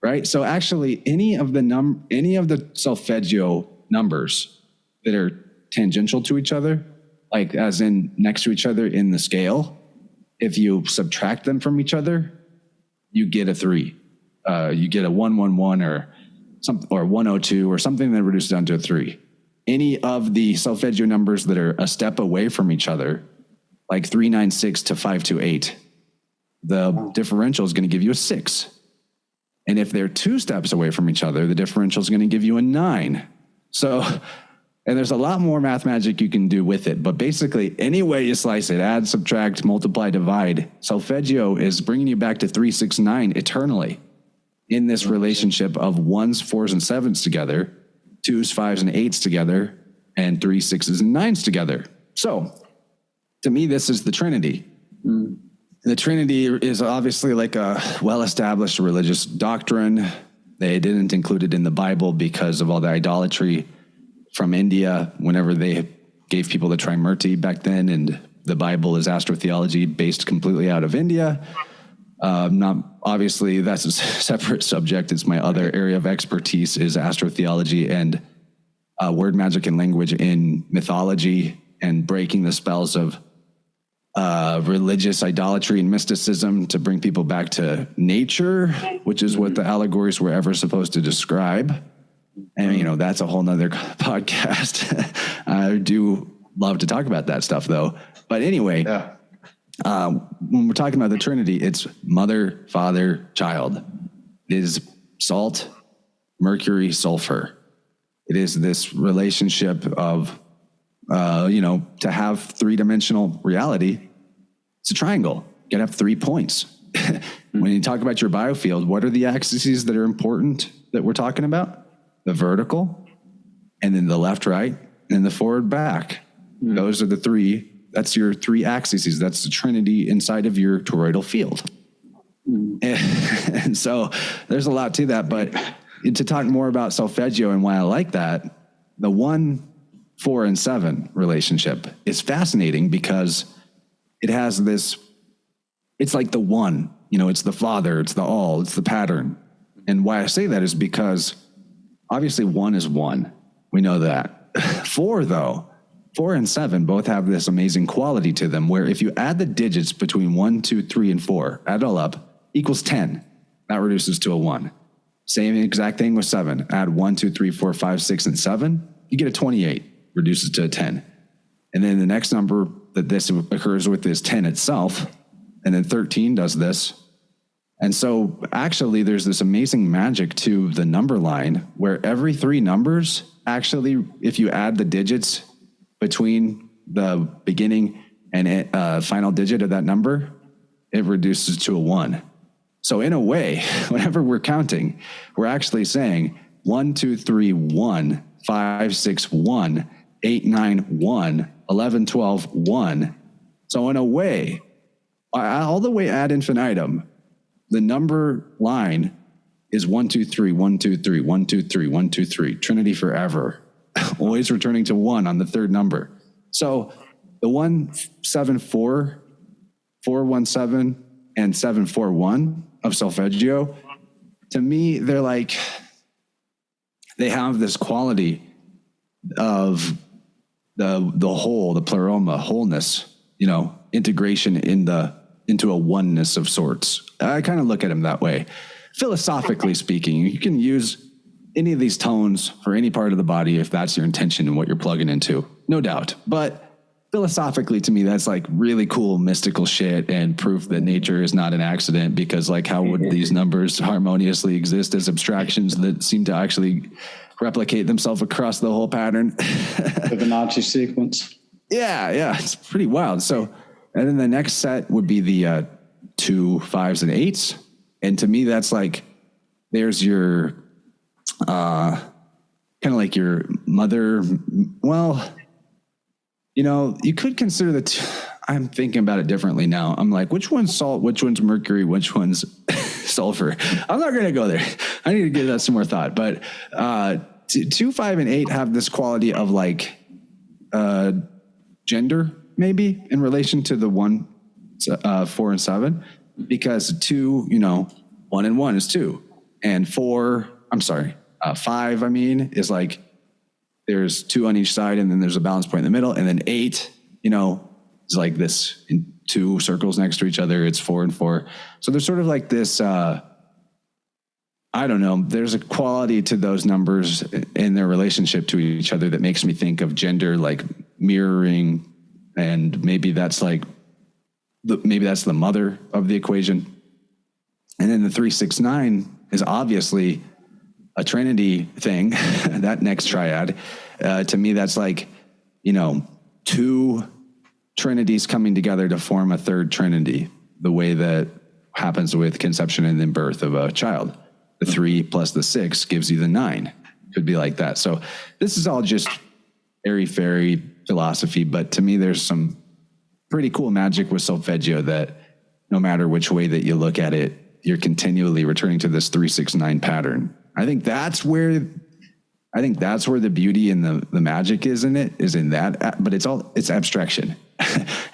Right? So actually any of the solfeggio numbers that are tangential to each other, like as in next to each other in the scale, if you subtract them from each other, you get a 3. You get a 111 or 102 or something that reduces down to a 3. Any of the solfeggio numbers that are a step away from each other, like 396 to 528, the differential is going to give you a 6. And if they're 2 steps away from each other, the differential is going to give you a 9. So, and there's a lot more math magic you can do with it, but basically any way you slice it, add, subtract, multiply, divide, solfeggio is bringing you back to 369 eternally in this relationship of 1s, 4s, and 7s together, 2s, 5s, and 8s together, and 3s, 6s, and 9s together. So to me, this is the Trinity. The Trinity is obviously like a well-established religious doctrine. They didn't include it in the Bible because of all the idolatry from India whenever they gave people the Trimurti back then, and the Bible is astrotheology based completely out of India. Not obviously, that's a separate subject. It's my other area of expertise is astrotheology and word magic and language in mythology, and breaking the spells of religious idolatry and mysticism to bring people back to nature, which is what the allegories were ever supposed to describe. And, you know, that's a whole nother podcast. I do love to talk about that stuff though. But anyway, when we're talking about the Trinity, it's mother, father, child. It is salt, mercury, sulfur. It is this relationship of, to have three-dimensional reality. It's a triangle. You gotta have 3 points. When you talk about your biofield, what are the axes that are important that we're talking about? The vertical, and then the left, right, and the forward, back. Those are the three. That's your 3 axes. That's the Trinity inside of your toroidal field. And so there's a lot to that. But to talk more about solfeggio and why I like that, the 1, 4, and 7 relationship is fascinating because it has this, it's like the one, it's the father, it's the all, it's the pattern. And why I say that is because obviously 1 is 1. We know that. 4 though, 4 and 7 both have this amazing quality to them where if you add the digits between 1, 2, 3, and 4, add it all up, equals 10. That reduces to a 1. Same exact thing with 7. Add 1, 2, 3, 4, 5, 6, and 7, you get a 28, reduces to a 10. And then the next number that this occurs with is 10 itself. And then 13 does this. And so actually there's this amazing magic to the number line where every 3 numbers, actually, if you add the digits between the beginning and final digit of that number, it reduces to a 1. So in a way, whenever we're counting, we're actually saying 1, 2, 3, 1, 5, 6, 1, 8, 9, 1, 11, 12, 1. So in a way, all the way ad infinitum, the number line is 1, 2, 3, 1, 2, 3, 1, 2, 3, 1, 2, 3, Trinity forever, always returning to 1 on the 3rd number. So the 1, 7, 4, 4, 1, 7, and 7, 4, 1 of solfeggio, to me, they're like, they have this quality of the whole, the pleroma, wholeness, integration into a oneness of sorts. I kind of look at them that way. Philosophically speaking, you can use any of these tones for any part of the body if that's your intention and what you're plugging into, no doubt. But philosophically, to me, that's like really cool mystical shit and proof that nature is not an accident, because like how would these numbers harmoniously exist as abstractions that seem to actually replicate themselves across the whole pattern? Fibonacci sequence. Yeah, it's pretty wild. So, and then the next set would be the 2 5s and 8s. And to me, that's like, there's your, kind of like your mother. Well, you could consider I'm thinking about it differently now. I'm like, which one's salt? Which one's mercury? Which one's sulfur? I'm not going to go there. I need to give that some more thought. But 2, 5, and 8 have this quality of like gender, maybe, in relation to the 1, 4, and 7, because 2, 1 and 1 is 2, and 5, is like, there's 2 on each side, and then there's a balance point in the middle, and then 8, is like this in 2 circles next to each other. It's 4 and 4. So there's sort of like this, I don't know, there's a quality to those numbers in their relationship to each other that makes me think of gender, like mirroring, and maybe that's like, maybe that's the mother of the equation. And then the 3, 6, 9 is obviously a Trinity thing, that next triad. To me, that's like, 2 Trinities coming together to form a 3rd Trinity, the way that happens with conception and then birth of a child. The 3 plus the 6 gives you the 9. Could be like that. So this is all just airy-fairy philosophy, but to me, there's some pretty cool magic with solfeggio that no matter which way that you look at it, you're continually returning to this 3, 6, 9 pattern. I think that's where I think that's where the beauty and the magic is in it, is in that, but it's abstraction.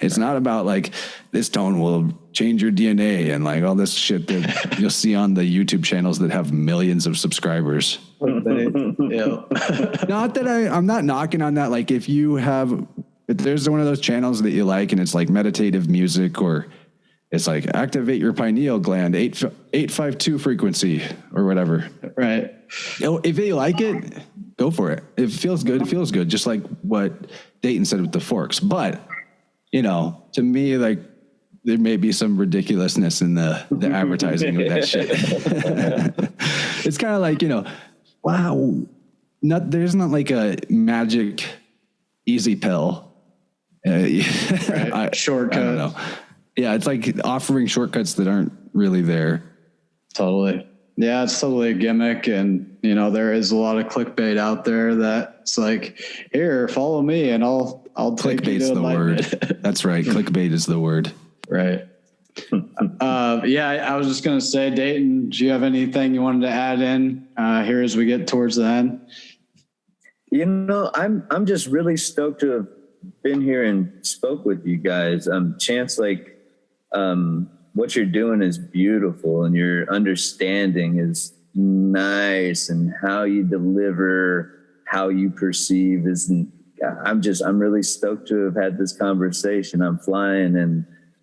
It's not about like this tone will change your DNA and like all this shit that you'll see on the YouTube channels that have millions of subscribers. Yeah. Not that I'm not knocking on that. Like if there's one of those channels that you like and it's like meditative music, or it's like activate your pineal gland, 852 frequency or whatever. Right. If you like it, go for it. If it feels good, it feels good. Just like what Dayton said with the forks. But, to me, like there may be some ridiculousness in the advertising of that shit. It's kind of like, wow, there's not like a magic easy pill. Right. Shortcut. I don't know. Yeah, it's like offering shortcuts that aren't really there. Totally. Yeah, it's totally a gimmick. And, there is a lot of clickbait out there that's like, here, follow me and I'll take you to Clickbait's the word. That's right. Clickbait is the word. Right. I was just going to say, Dayton, do you have anything you wanted to add in here as we get towards the end? I'm just really stoked to have been here and spoke with you guys. Chance, what you're doing is beautiful and your understanding is nice, and how you deliver, how you perceive I'm really stoked to have had this conversation. I'm flying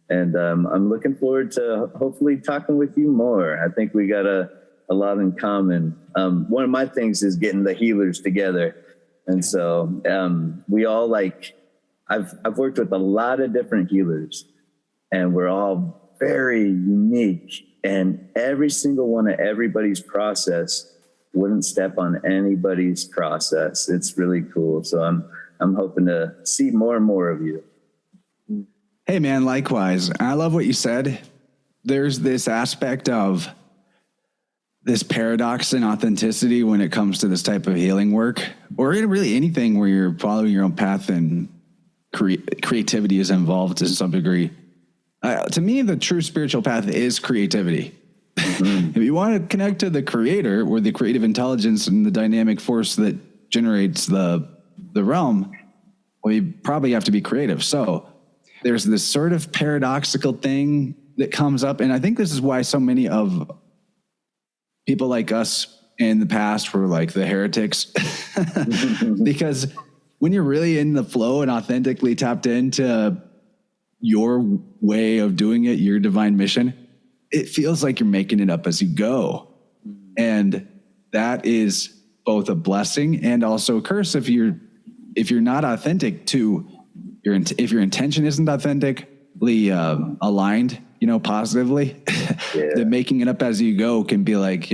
and I'm looking forward to hopefully talking with you more. I think we got a lot in common. One of my things is getting the healers together. And so we all I've worked with a lot of different healers, and we're all very unique, and every single one of everybody's process wouldn't step on anybody's process. It's really cool. So I'm hoping to see more and more of you. Hey man, likewise. I love what you said. There's this aspect of this paradox in authenticity when it comes to this type of healing work, or really anything where you're following your own path and creativity is involved to some degree. To me, the true spiritual path is creativity. Mm-hmm. If you want to connect to the creator, or the creative intelligence and the dynamic force that generates the realm, well, you probably have to be creative. So there's this sort of paradoxical thing that comes up. And I think this is why so many of people like us in the past were like the heretics, because when you're really in the flow and authentically tapped into your way of doing it, your divine mission, it feels like you're making it up as you go. And that is both a blessing and also a curse if you're not authentic to if your intention isn't authentically aligned, positively, then making it up as you go can be like,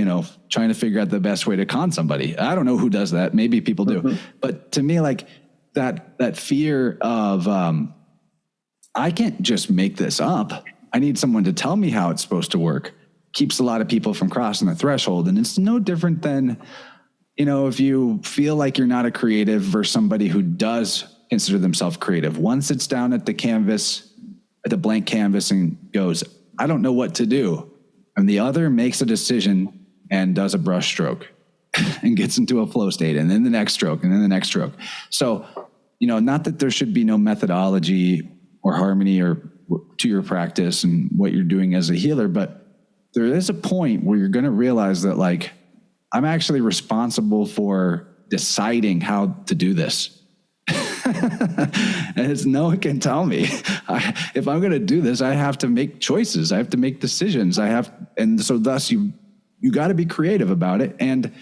trying to figure out the best way to con somebody. I don't know who does that. Maybe people do. But to me, like that fear of, I can't just make this up. I need someone to tell me how it's supposed to work, keeps a lot of people from crossing the threshold. And it's no different than, if you feel like you're not a creative versus somebody who does consider themselves creative. One sits down at the blank canvas and goes, I don't know what to do. And the other makes a decision and does a brush stroke and gets into a flow state, and then the next stroke, and then the next stroke. So, not that there should be no methodology or harmony or to your practice and what you're doing as a healer, but there is a point where you're going to realize that, like, I'm actually responsible for deciding how to do this. And no one can tell me. If I'm going to do this, I have to make choices. I have to make decisions. And so thus you got to be creative about it and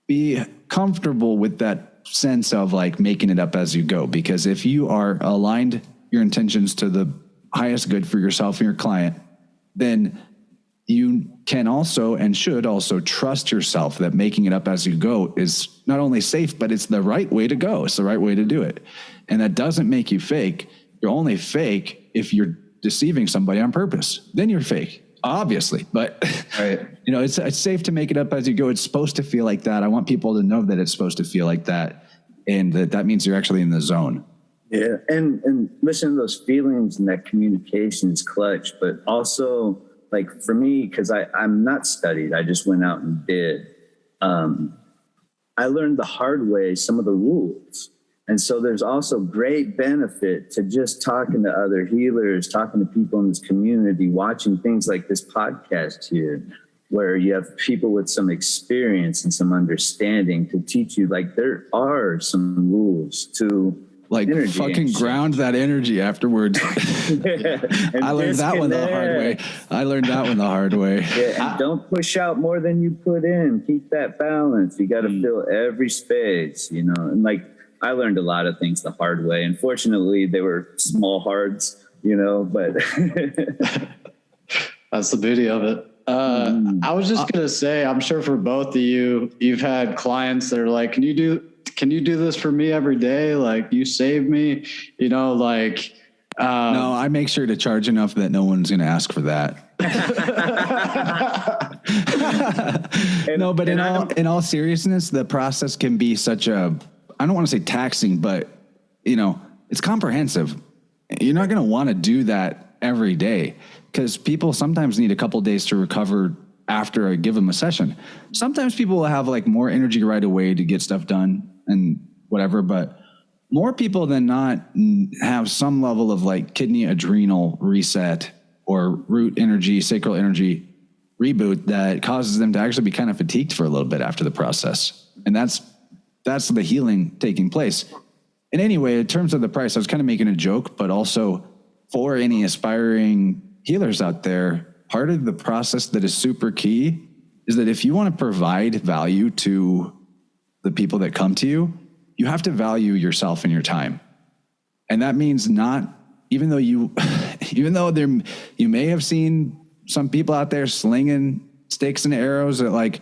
be comfortable with that sense of like making it up as you go. Because if you are aligned your intentions to the highest good for yourself and your client, then you can also and should also trust yourself that making it up as you go is not only safe, but it's the right way to go. It's the right way to do it. And that doesn't make you fake. You're only fake if you're deceiving somebody on purpose. Then you're fake, obviously. But right. It's safe to make it up as you go. It's supposed to feel like that. I want people to know that it's supposed to feel like that. And that means you're actually in the zone. Yeah. And listen to those feelings, and that communication is clutch, but also, like for me, because I'm not studied, I just went out and did. I learned the hard way some of the rules. And so there's also great benefit to just talking to other healers, talking to people in this community, watching things like this podcast here, where you have people with some experience and some understanding to teach you, like, there are some rules to like fucking ground that energy afterwards. I learned that one the hard way. Yeah, and don't push out more than you put in. Keep that balance. You got to fill every space, you know. And like, I learned a lot of things the hard way. Unfortunately, they were small hards, you know, but that's the beauty of it. I was just going to say, I'm sure for both of you, you've had clients that are like, can you do this for me every day? Like, you save me, you know, like, no, I make sure to charge enough that no one's going to ask for that. No, but in all seriousness, the process can be such a, I don't want to say taxing, but, you know, it's comprehensive. You're not going to want to do that every day, because people sometimes need a couple days to recover after I give them a session. Sometimes people will have like more energy right away to get stuff done and whatever, but more people than not have some level of like kidney adrenal reset or root energy, sacral energy reboot that causes them to actually be kind of fatigued for a little bit after the process. And that's the healing taking place. And anyway, in terms of the price, I was kind of making a joke, but also for any aspiring healers out there, part of the process that is super key is that if you want to provide value to the people that come to you, you have to value yourself and your time. And that means even though you may have seen some people out there slinging sticks and arrows that like,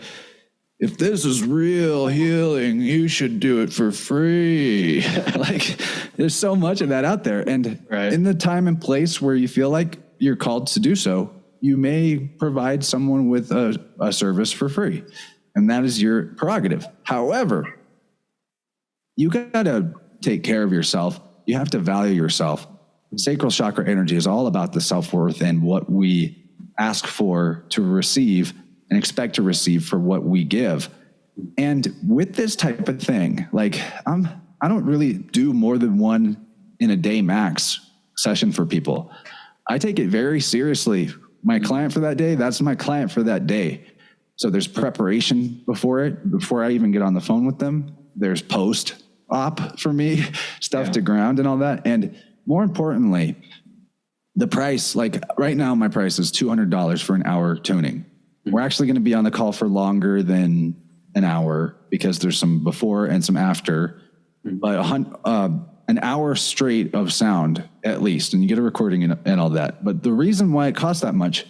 if this is real healing, you should do it for free. Like, there's so much of that out there. And in the time and place where you feel like you're called to do so, you may provide someone with a service for free. And that is your prerogative. However, you got to take care of yourself. You have to value yourself. Sacral chakra energy is all about the self-worth and what we ask for to receive and expect to receive for what we give. And with this type of thing, like I don't really do more than one in a day max session for people. I take it very seriously. My client for that day, that's my client for that day. So there's preparation before I even get on the phone with them. There's post-op for me, stuff to ground and all that. And more importantly, the price, like right now, my price is $200 for an hour tuning. We're actually going to be on the call for longer than an hour because there's some before and some after, but an hour straight of sound at least, and you get a recording and all that. But the reason why it costs that much,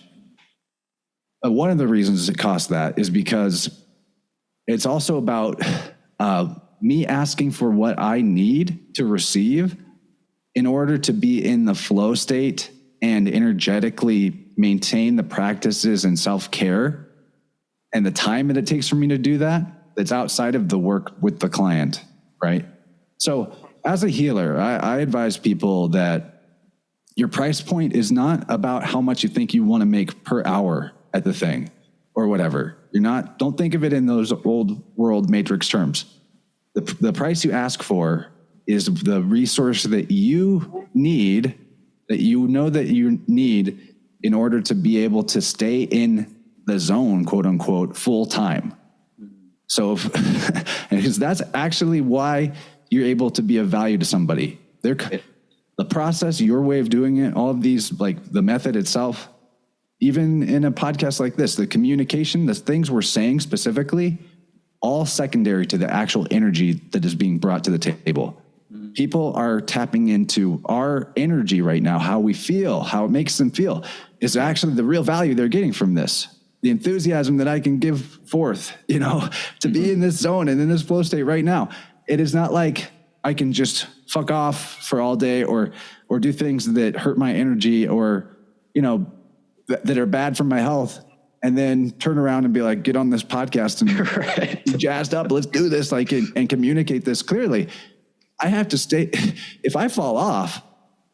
one of the reasons it costs that is because it's also about me asking for what I need to receive in order to be in the flow state and energetically maintain the practices and self-care and the time that it takes for me to do that, that's outside of the work with the client, right? So as a healer, I advise people that your price point is not about how much you think you want to make per hour at the thing or whatever. Don't think of it in those old world matrix terms. The price you ask for is the resource that you need, that you know that you need in order to be able to stay in the zone, quote unquote, full time. So, because that's actually why you're able to be of value to somebody. The process, your way of doing it, all of these, like the method itself, even in a podcast like this, the communication, the things we're saying specifically, all secondary to the actual energy that is being brought to the table. People are tapping into our energy right now, how we feel, how it makes them feel is actually the real value they're getting from this. The enthusiasm that I can give forth, to be in this zone and in this flow state right now. It is not like I can just fuck off for all day or do things that hurt my energy or, that are bad for my health and then turn around and be like, get on this podcast and be jazzed up. Let's do this and communicate this clearly. I have to stay. If I fall off,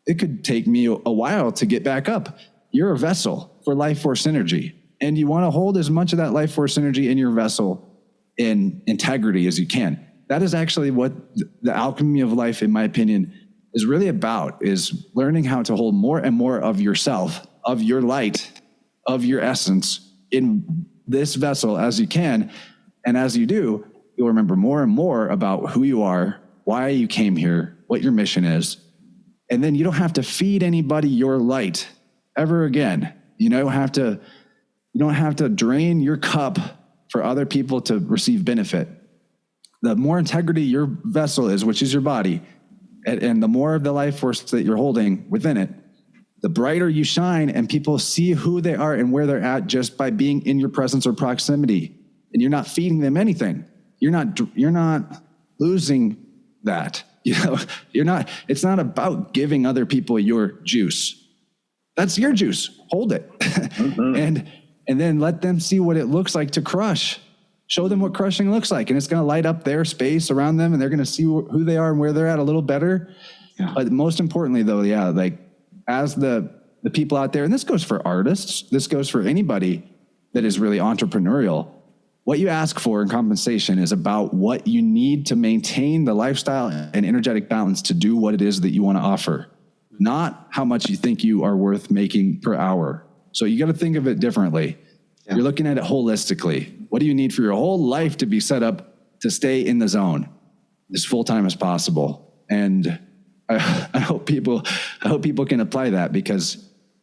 it could take me a while to get back up. You're a vessel for life force energy, and you want to hold as much of that life force energy in your vessel in integrity as you can. That is actually what the alchemy of life, in my opinion, is really about, is learning how to hold more and more of yourself, of your light, of your essence in this vessel as you can. And as you do, you'll remember more and more about who you are, why you came here, what your mission is. And then you don't have to feed anybody your light ever again. You don't have to drain your cup for other people to receive benefit. The more integrity your vessel is, which is your body, and the more of the life force that you're holding within it, the brighter you shine, and people see who they are and where they're at just by being in your presence or proximity. And you're not feeding them anything. You're not losing that. It's not about giving other people your juice. That's your juice. Hold it. Mm-hmm. And then let them see what it looks like to crush. Show them what crushing looks like, and it's going to light up their space around them, and they're going to see who they are and where they're at a little better. Yeah. But most importantly, though, like as the people out there, and this goes for artists, this goes for anybody that is really entrepreneurial, what you ask for in compensation is about what you need to maintain the lifestyle and energetic balance to do what it is that you want to offer, not how much you think you are worth making per hour. So you got to think of it differently. Yeah. You're looking at it holistically. What do you need for your whole life to be set up to stay in the zone as full-time as possible? And I hope people can apply that,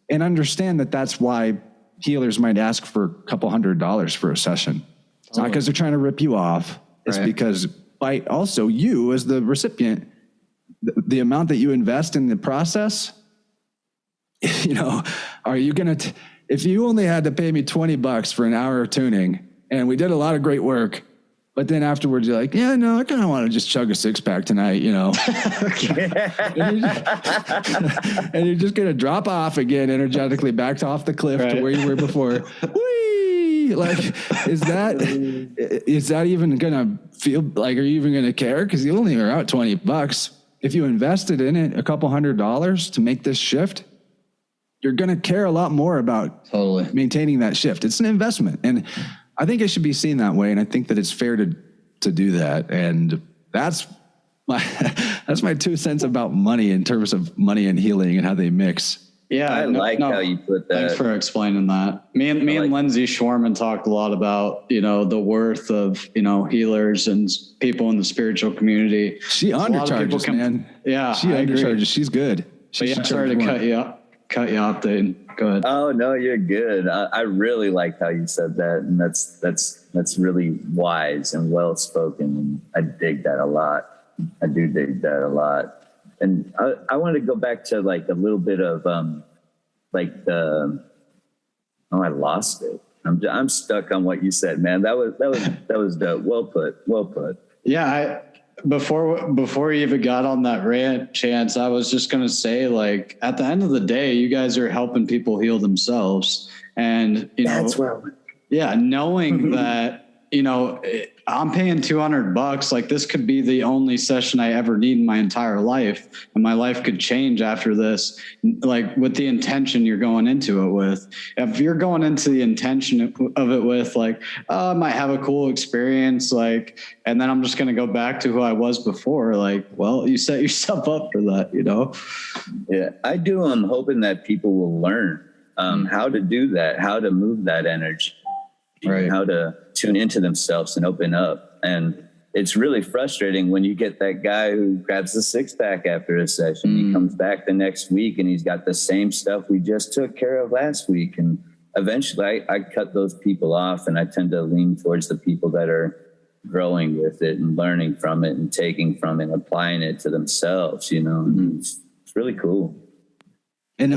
and understand that that's why healers might ask for a couple $100 for a session. It's not because they're trying to rip you off. It's because by also you as the recipient, the amount that you invest in the process, are you going to, if you only had to pay me $20 for an hour of tuning and we did a lot of great work, but then afterwards you're like, yeah, no, I kind of want to just chug a 6-pack tonight, and you're just going to drop off again energetically back off the cliff to where you were before. Whee! Like, is that even going to feel like, are you even going to care? Because you only are out $20. If you invested in it a couple $100 to make this shift, you're going to care a lot more about maintaining that shift. It's an investment. And I think it should be seen that way. And I think that it's fair to do that. And that's my 2 cents about money in terms of money and healing and how they mix. Yeah. I like how you put that. Thanks for explaining that. Me and Lindsay Schwarman talked a lot about, the worth of, healers and people in the spiritual community. She undercharges, man. Yeah. She undercharges. She's good. Sorry to cut you off, Dayton. Go ahead. Oh no, you're good. I really liked how you said that, and that's really wise and well spoken, and I dig that a lot. I do dig that a lot. And I want to go back to like a little bit of I lost it. I'm stuck on what you said, man. That was dope. Well put. Yeah, Before you even got on that rant, Chance, I was just going to say, like, at the end of the day, you guys are helping people heal themselves. And, that's where I went. Yeah, knowing that, I'm paying $200. Like, this could be the only session I ever need in my entire life. And my life could change after this, like with the intention you're going into it with. If you're going into the intention of it with like, I might have a cool experience, like, and then I'm just going to go back to who I was before. Like, well, you set yourself up for that, Yeah, I do. I'm hoping that people will learn how to do that, how to move that energy. Right. How to tune into themselves and open up. And it's really frustrating when you get that guy who grabs the 6-pack after a session. He comes back the next week and he's got the same stuff we just took care of last week. And eventually I cut those people off, and I tend to lean towards the people that are growing with it and learning from it and taking from it and applying it to themselves, It's really cool. And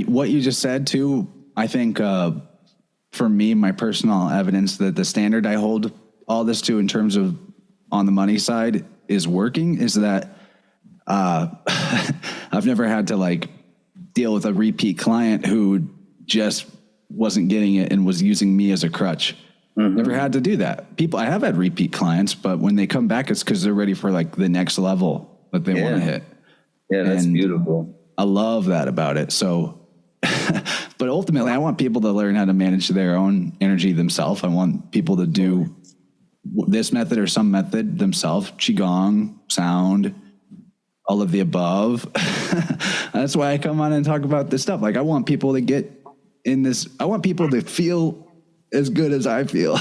what you just said too, I think, for me, my personal evidence that the standard I hold all this to in terms of on the money side is working is that I've never had to like deal with a repeat client who just wasn't getting it and was using me as a crutch. Mm-hmm. Never had to do that. I have had repeat clients, but when they come back, it's because they're ready for like the next level that they want to hit. Yeah, that's beautiful. I love that about it. So, but ultimately I want people to learn how to manage their own energy themselves. I want people to do this method or some method themselves, Qigong, sound, all of the above. That's why I come on and talk about this stuff. Like, I want people to get in this. I want people to feel as good as I feel.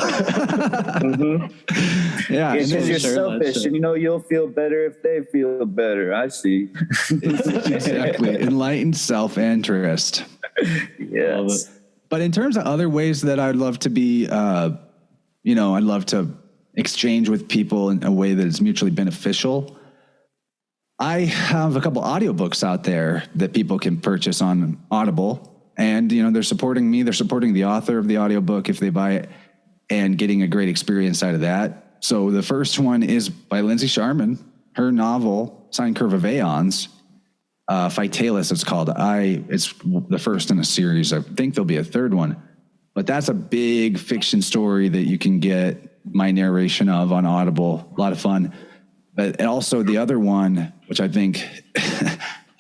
Yeah. It's just you're selfish, and you'll feel better if they feel better. I see. Exactly. Enlightened self-interest. Yes. But in terms of other ways that I'd love to be, I'd love to exchange with people in a way that is mutually beneficial. I have a couple audiobooks out there that people can purchase on Audible. And, they're supporting me. They're supporting the author of the audiobook if they buy it and getting a great experience out of that. So the first one is by Lindsay Sharman, her novel, Sine Curve of Aeons. Vitalis, it's called. It's the first in a series. I think there'll be a third one. But that's a big fiction story that you can get my narration of on Audible. A lot of fun. But also the other one, which I think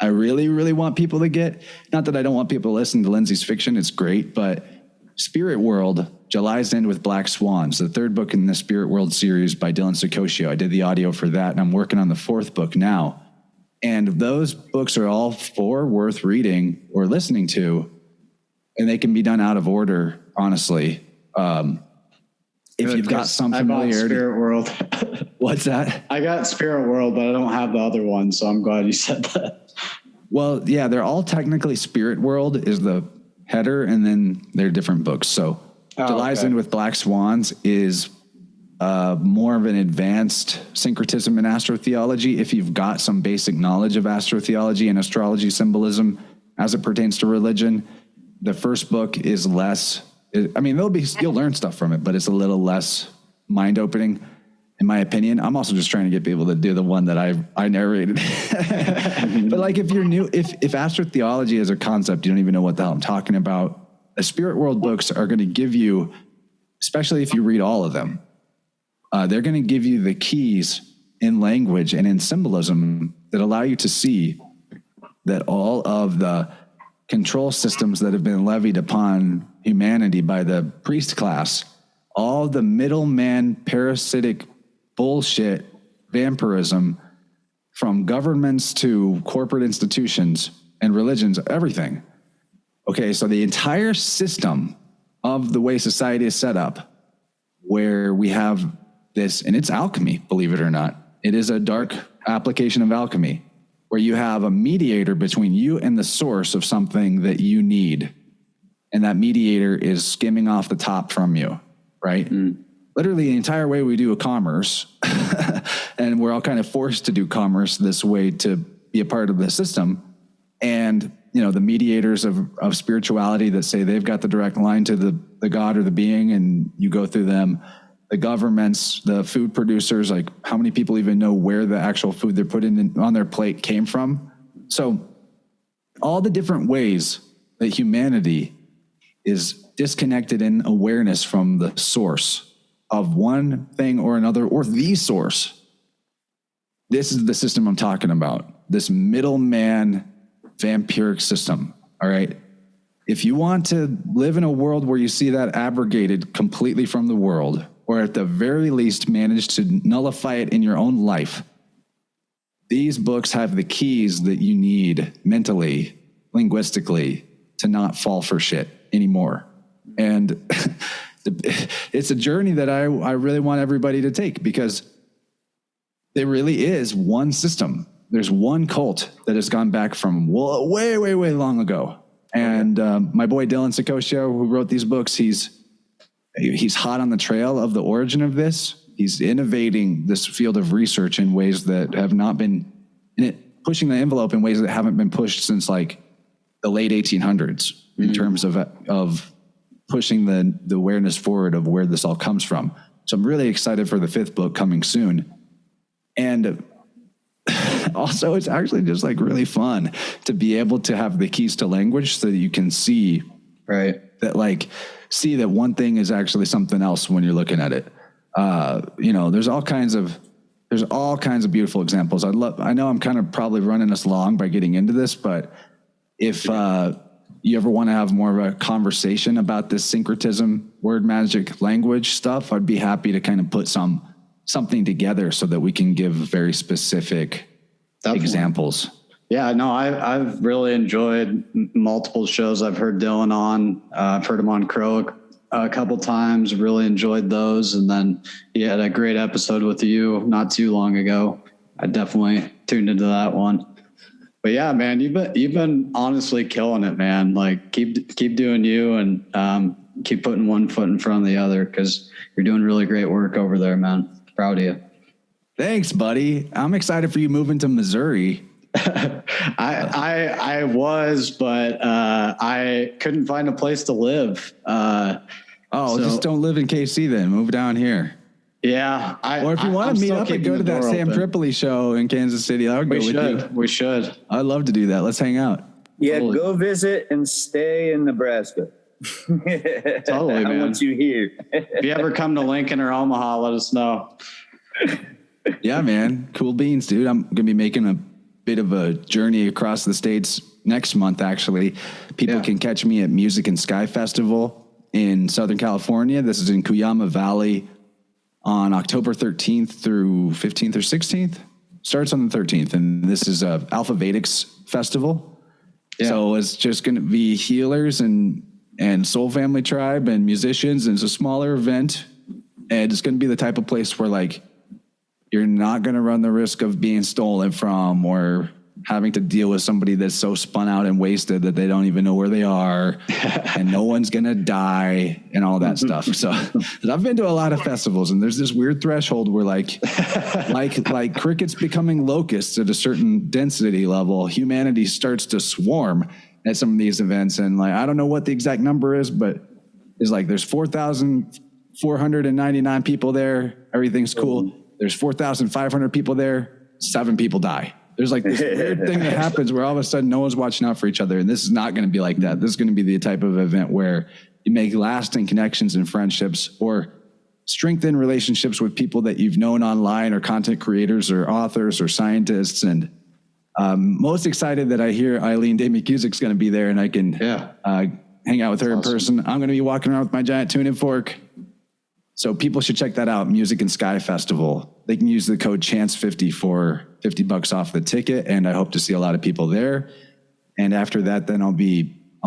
I really, really want people to get. Not that I don't want people to listen to Lindsay's fiction. It's great. But Spirit World, July's End with Black Swans, the third book in the Spirit World series by Dylan Sakosio. I did the audio for that, and I'm working on the fourth book now. And those books are all four worth reading or listening to, and they can be done out of order, honestly. If you've got some familiarity. I bought Spirit World. What's that? I got Spirit World, but I don't have the other one, so I'm glad you said that. Well, yeah, they're all technically Spirit World is the header, and then they're different books. So July's End with Black Swans is more of an advanced syncretism in astrotheology. If you've got some basic knowledge of astrotheology and astrology symbolism as it pertains to religion, the first book is less. You'll learn stuff from it, but it's a little less mind-opening, in my opinion. I'm also just trying to get people to do the one that I narrated. But like, if you're new, if astrotheology is a concept, you don't even know what the hell I'm talking about, the Spirit World books are going to give you, especially if you read all of them, they're going to give you the keys in language and in symbolism that allow you to see that all of the control systems that have been levied upon humanity by the priest class, all the middleman parasitic bullshit, vampirism, from governments to corporate institutions and religions, everything. Okay, so the entire system of the way society is set up, where we have this, and it's alchemy, believe it or not. It is a dark application of alchemy, where you have a mediator between you and the source of something that you need. And that mediator is skimming off the top from you, right? Literally the entire way we do a commerce, and we're all kind of forced to do commerce this way to be a part of the system. And, the mediators of spirituality that say they've got the direct line to the God or the being, and you go through them. The governments, the food producers, like, how many people even know where the actual food they're putting on their plate came from? So all the different ways that humanity is disconnected in awareness from the source of one thing or another, or the source. This is the system I'm talking about, this middleman vampiric system, all right? If you want to live in a world where you see that abrogated completely from the world, or at the very least manage to nullify it in your own life, these books have the keys that you need mentally, linguistically, to not fall for shit anymore. And it's a journey that I really want everybody to take, because there really is one system. There's one cult that has gone back from way, way, way long ago. And my boy Dylan Sakosio, who wrote these books, he's hot on the trail of the origin of this. He's innovating this field of research in ways that have not been, pushing the envelope in ways that haven't been pushed since like the late 1800s in terms of pushing the awareness forward of where this all comes from. So I'm really excited for the fifth book coming soon. And also, it's actually just like really fun to be able to have the keys to language so that you can see, right, that like, see that one thing is actually something else when you're looking at it. There's all kinds of beautiful examples. I know I'm kind of probably running us long by getting into this, but if you ever want to have more of a conversation about this syncretism, word magic, language stuff, I'd be happy to kind of put something together so that we can give very specific examples. Yeah, no, I've really enjoyed multiple shows I've heard Dylan on. I've heard him on Crow a couple times, really enjoyed those. And then he had a great episode with you not too long ago. I definitely tuned into that one. But yeah, man, you've been honestly killing it, man. Like keep doing you and keep putting one foot in front of the other, because you're doing really great work over there, man. Proud of you. Thanks, buddy. I'm excited for you moving to Missouri. I was, but I couldn't find a place to live. Just don't live in KC then. Move down here. Yeah. Or if you want to meet up and go to that Sam Tripoli show in Kansas City, I would go with you. We should. I'd love to do that. Let's hang out. Yeah, go visit and stay in Nebraska. Totally, man. I want you here. If you ever come to Lincoln or Omaha, let us know. Yeah, man. Cool beans, dude. I'm going to be making a bit of a journey across the states next month, actually. People can catch me at Music and Sky Festival in Southern California. This is in Cuyama Valley on October 13th through 15th or 16th. Starts on the 13th. And this is a Alpha Vedics festival. Yeah. So it's just going to be healers and Soul Family Tribe and musicians. And it's a smaller event. And it's going to be the type of place where, like, you're not going to run the risk of being stolen from or having to deal with somebody that's so spun out and wasted that they don't even know where they are and no one's going to die and all that stuff. So I've been to a lot of festivals, and there's this weird threshold where like crickets becoming locusts at a certain density level, humanity starts to swarm at some of these events. And like, I don't know what the exact number is, but it's like there's 4,499 people there. Everything's cool. There's 4,500 people there. 7 people die. There's like this weird thing that happens where all of a sudden no one's watching out for each other. And this is not going to be like that. This is going to be the type of event where you make lasting connections and friendships, or strengthen relationships with people that you've known online, or content creators or authors or scientists. And most excited that I hear Eileen Day-McCusic's going to be there, and I can hang out with her in person. I'm going to be walking around with my giant tuning fork. So people should check that out, Music and Sky Festival. They can use the code CHANCE50 for $50 off the ticket, and I hope to see a lot of people there. And after that, then I'm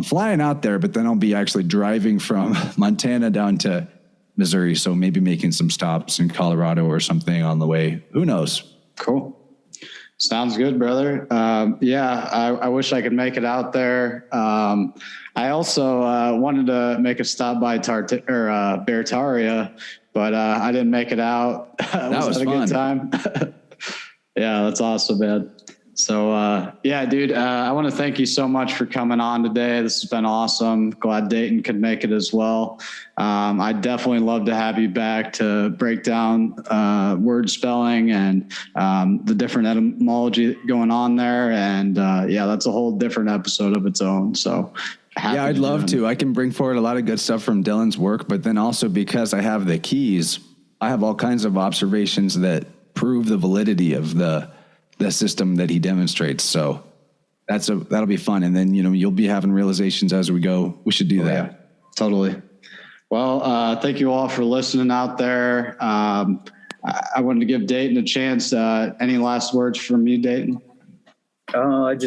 flying out there, but then I'll be actually driving from Montana down to Missouri, so maybe making some stops in Colorado or something on the way. Who knows? Cool. Sounds good, brother. I wish I could make it out there. I also wanted to make a stop by Beartaria, but I didn't make it out. That was a fun. Good time. Yeah, that's awesome, man. So, dude, I want to thank you so much for coming on today. This has been awesome. Glad Dayton could make it as well. I'd definitely love to have you back to break down word spelling and the different etymology going on there. And that's a whole different episode of its own. So I'd love to. I can bring forward a lot of good stuff from Dylan's work, but then also because I have the keys, I have all kinds of observations that prove the validity of the system that he demonstrates. So that'll be fun. And then, you'll be having realizations as we go. We should do that. Yeah, totally. Well, thank you all for listening out there. I wanted to give Dayton a chance. Any last words from you, Dayton? Oh, I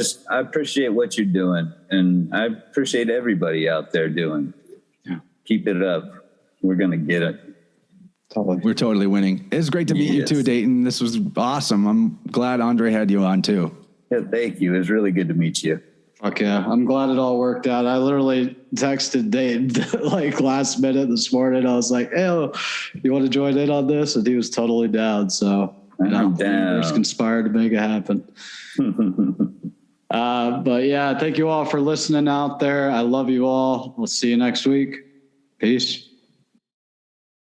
appreciate what you're doing, and I appreciate everybody out there doing. Yeah. Keep it up. We're going to get it. Totally. We're totally winning. It's great to meet you too, Dayton. This was awesome. I'm glad Andre had you on too. Yeah, thank you. It was really good to meet you. Fuck yeah. I'm glad it all worked out. I literally texted Dayton like last minute this morning. I was like, hey, you want to join in on this? And he was totally down. So I'm down. Just conspired to make it happen. But yeah, thank you all for listening out there. I love you all. We'll see you next week. Peace.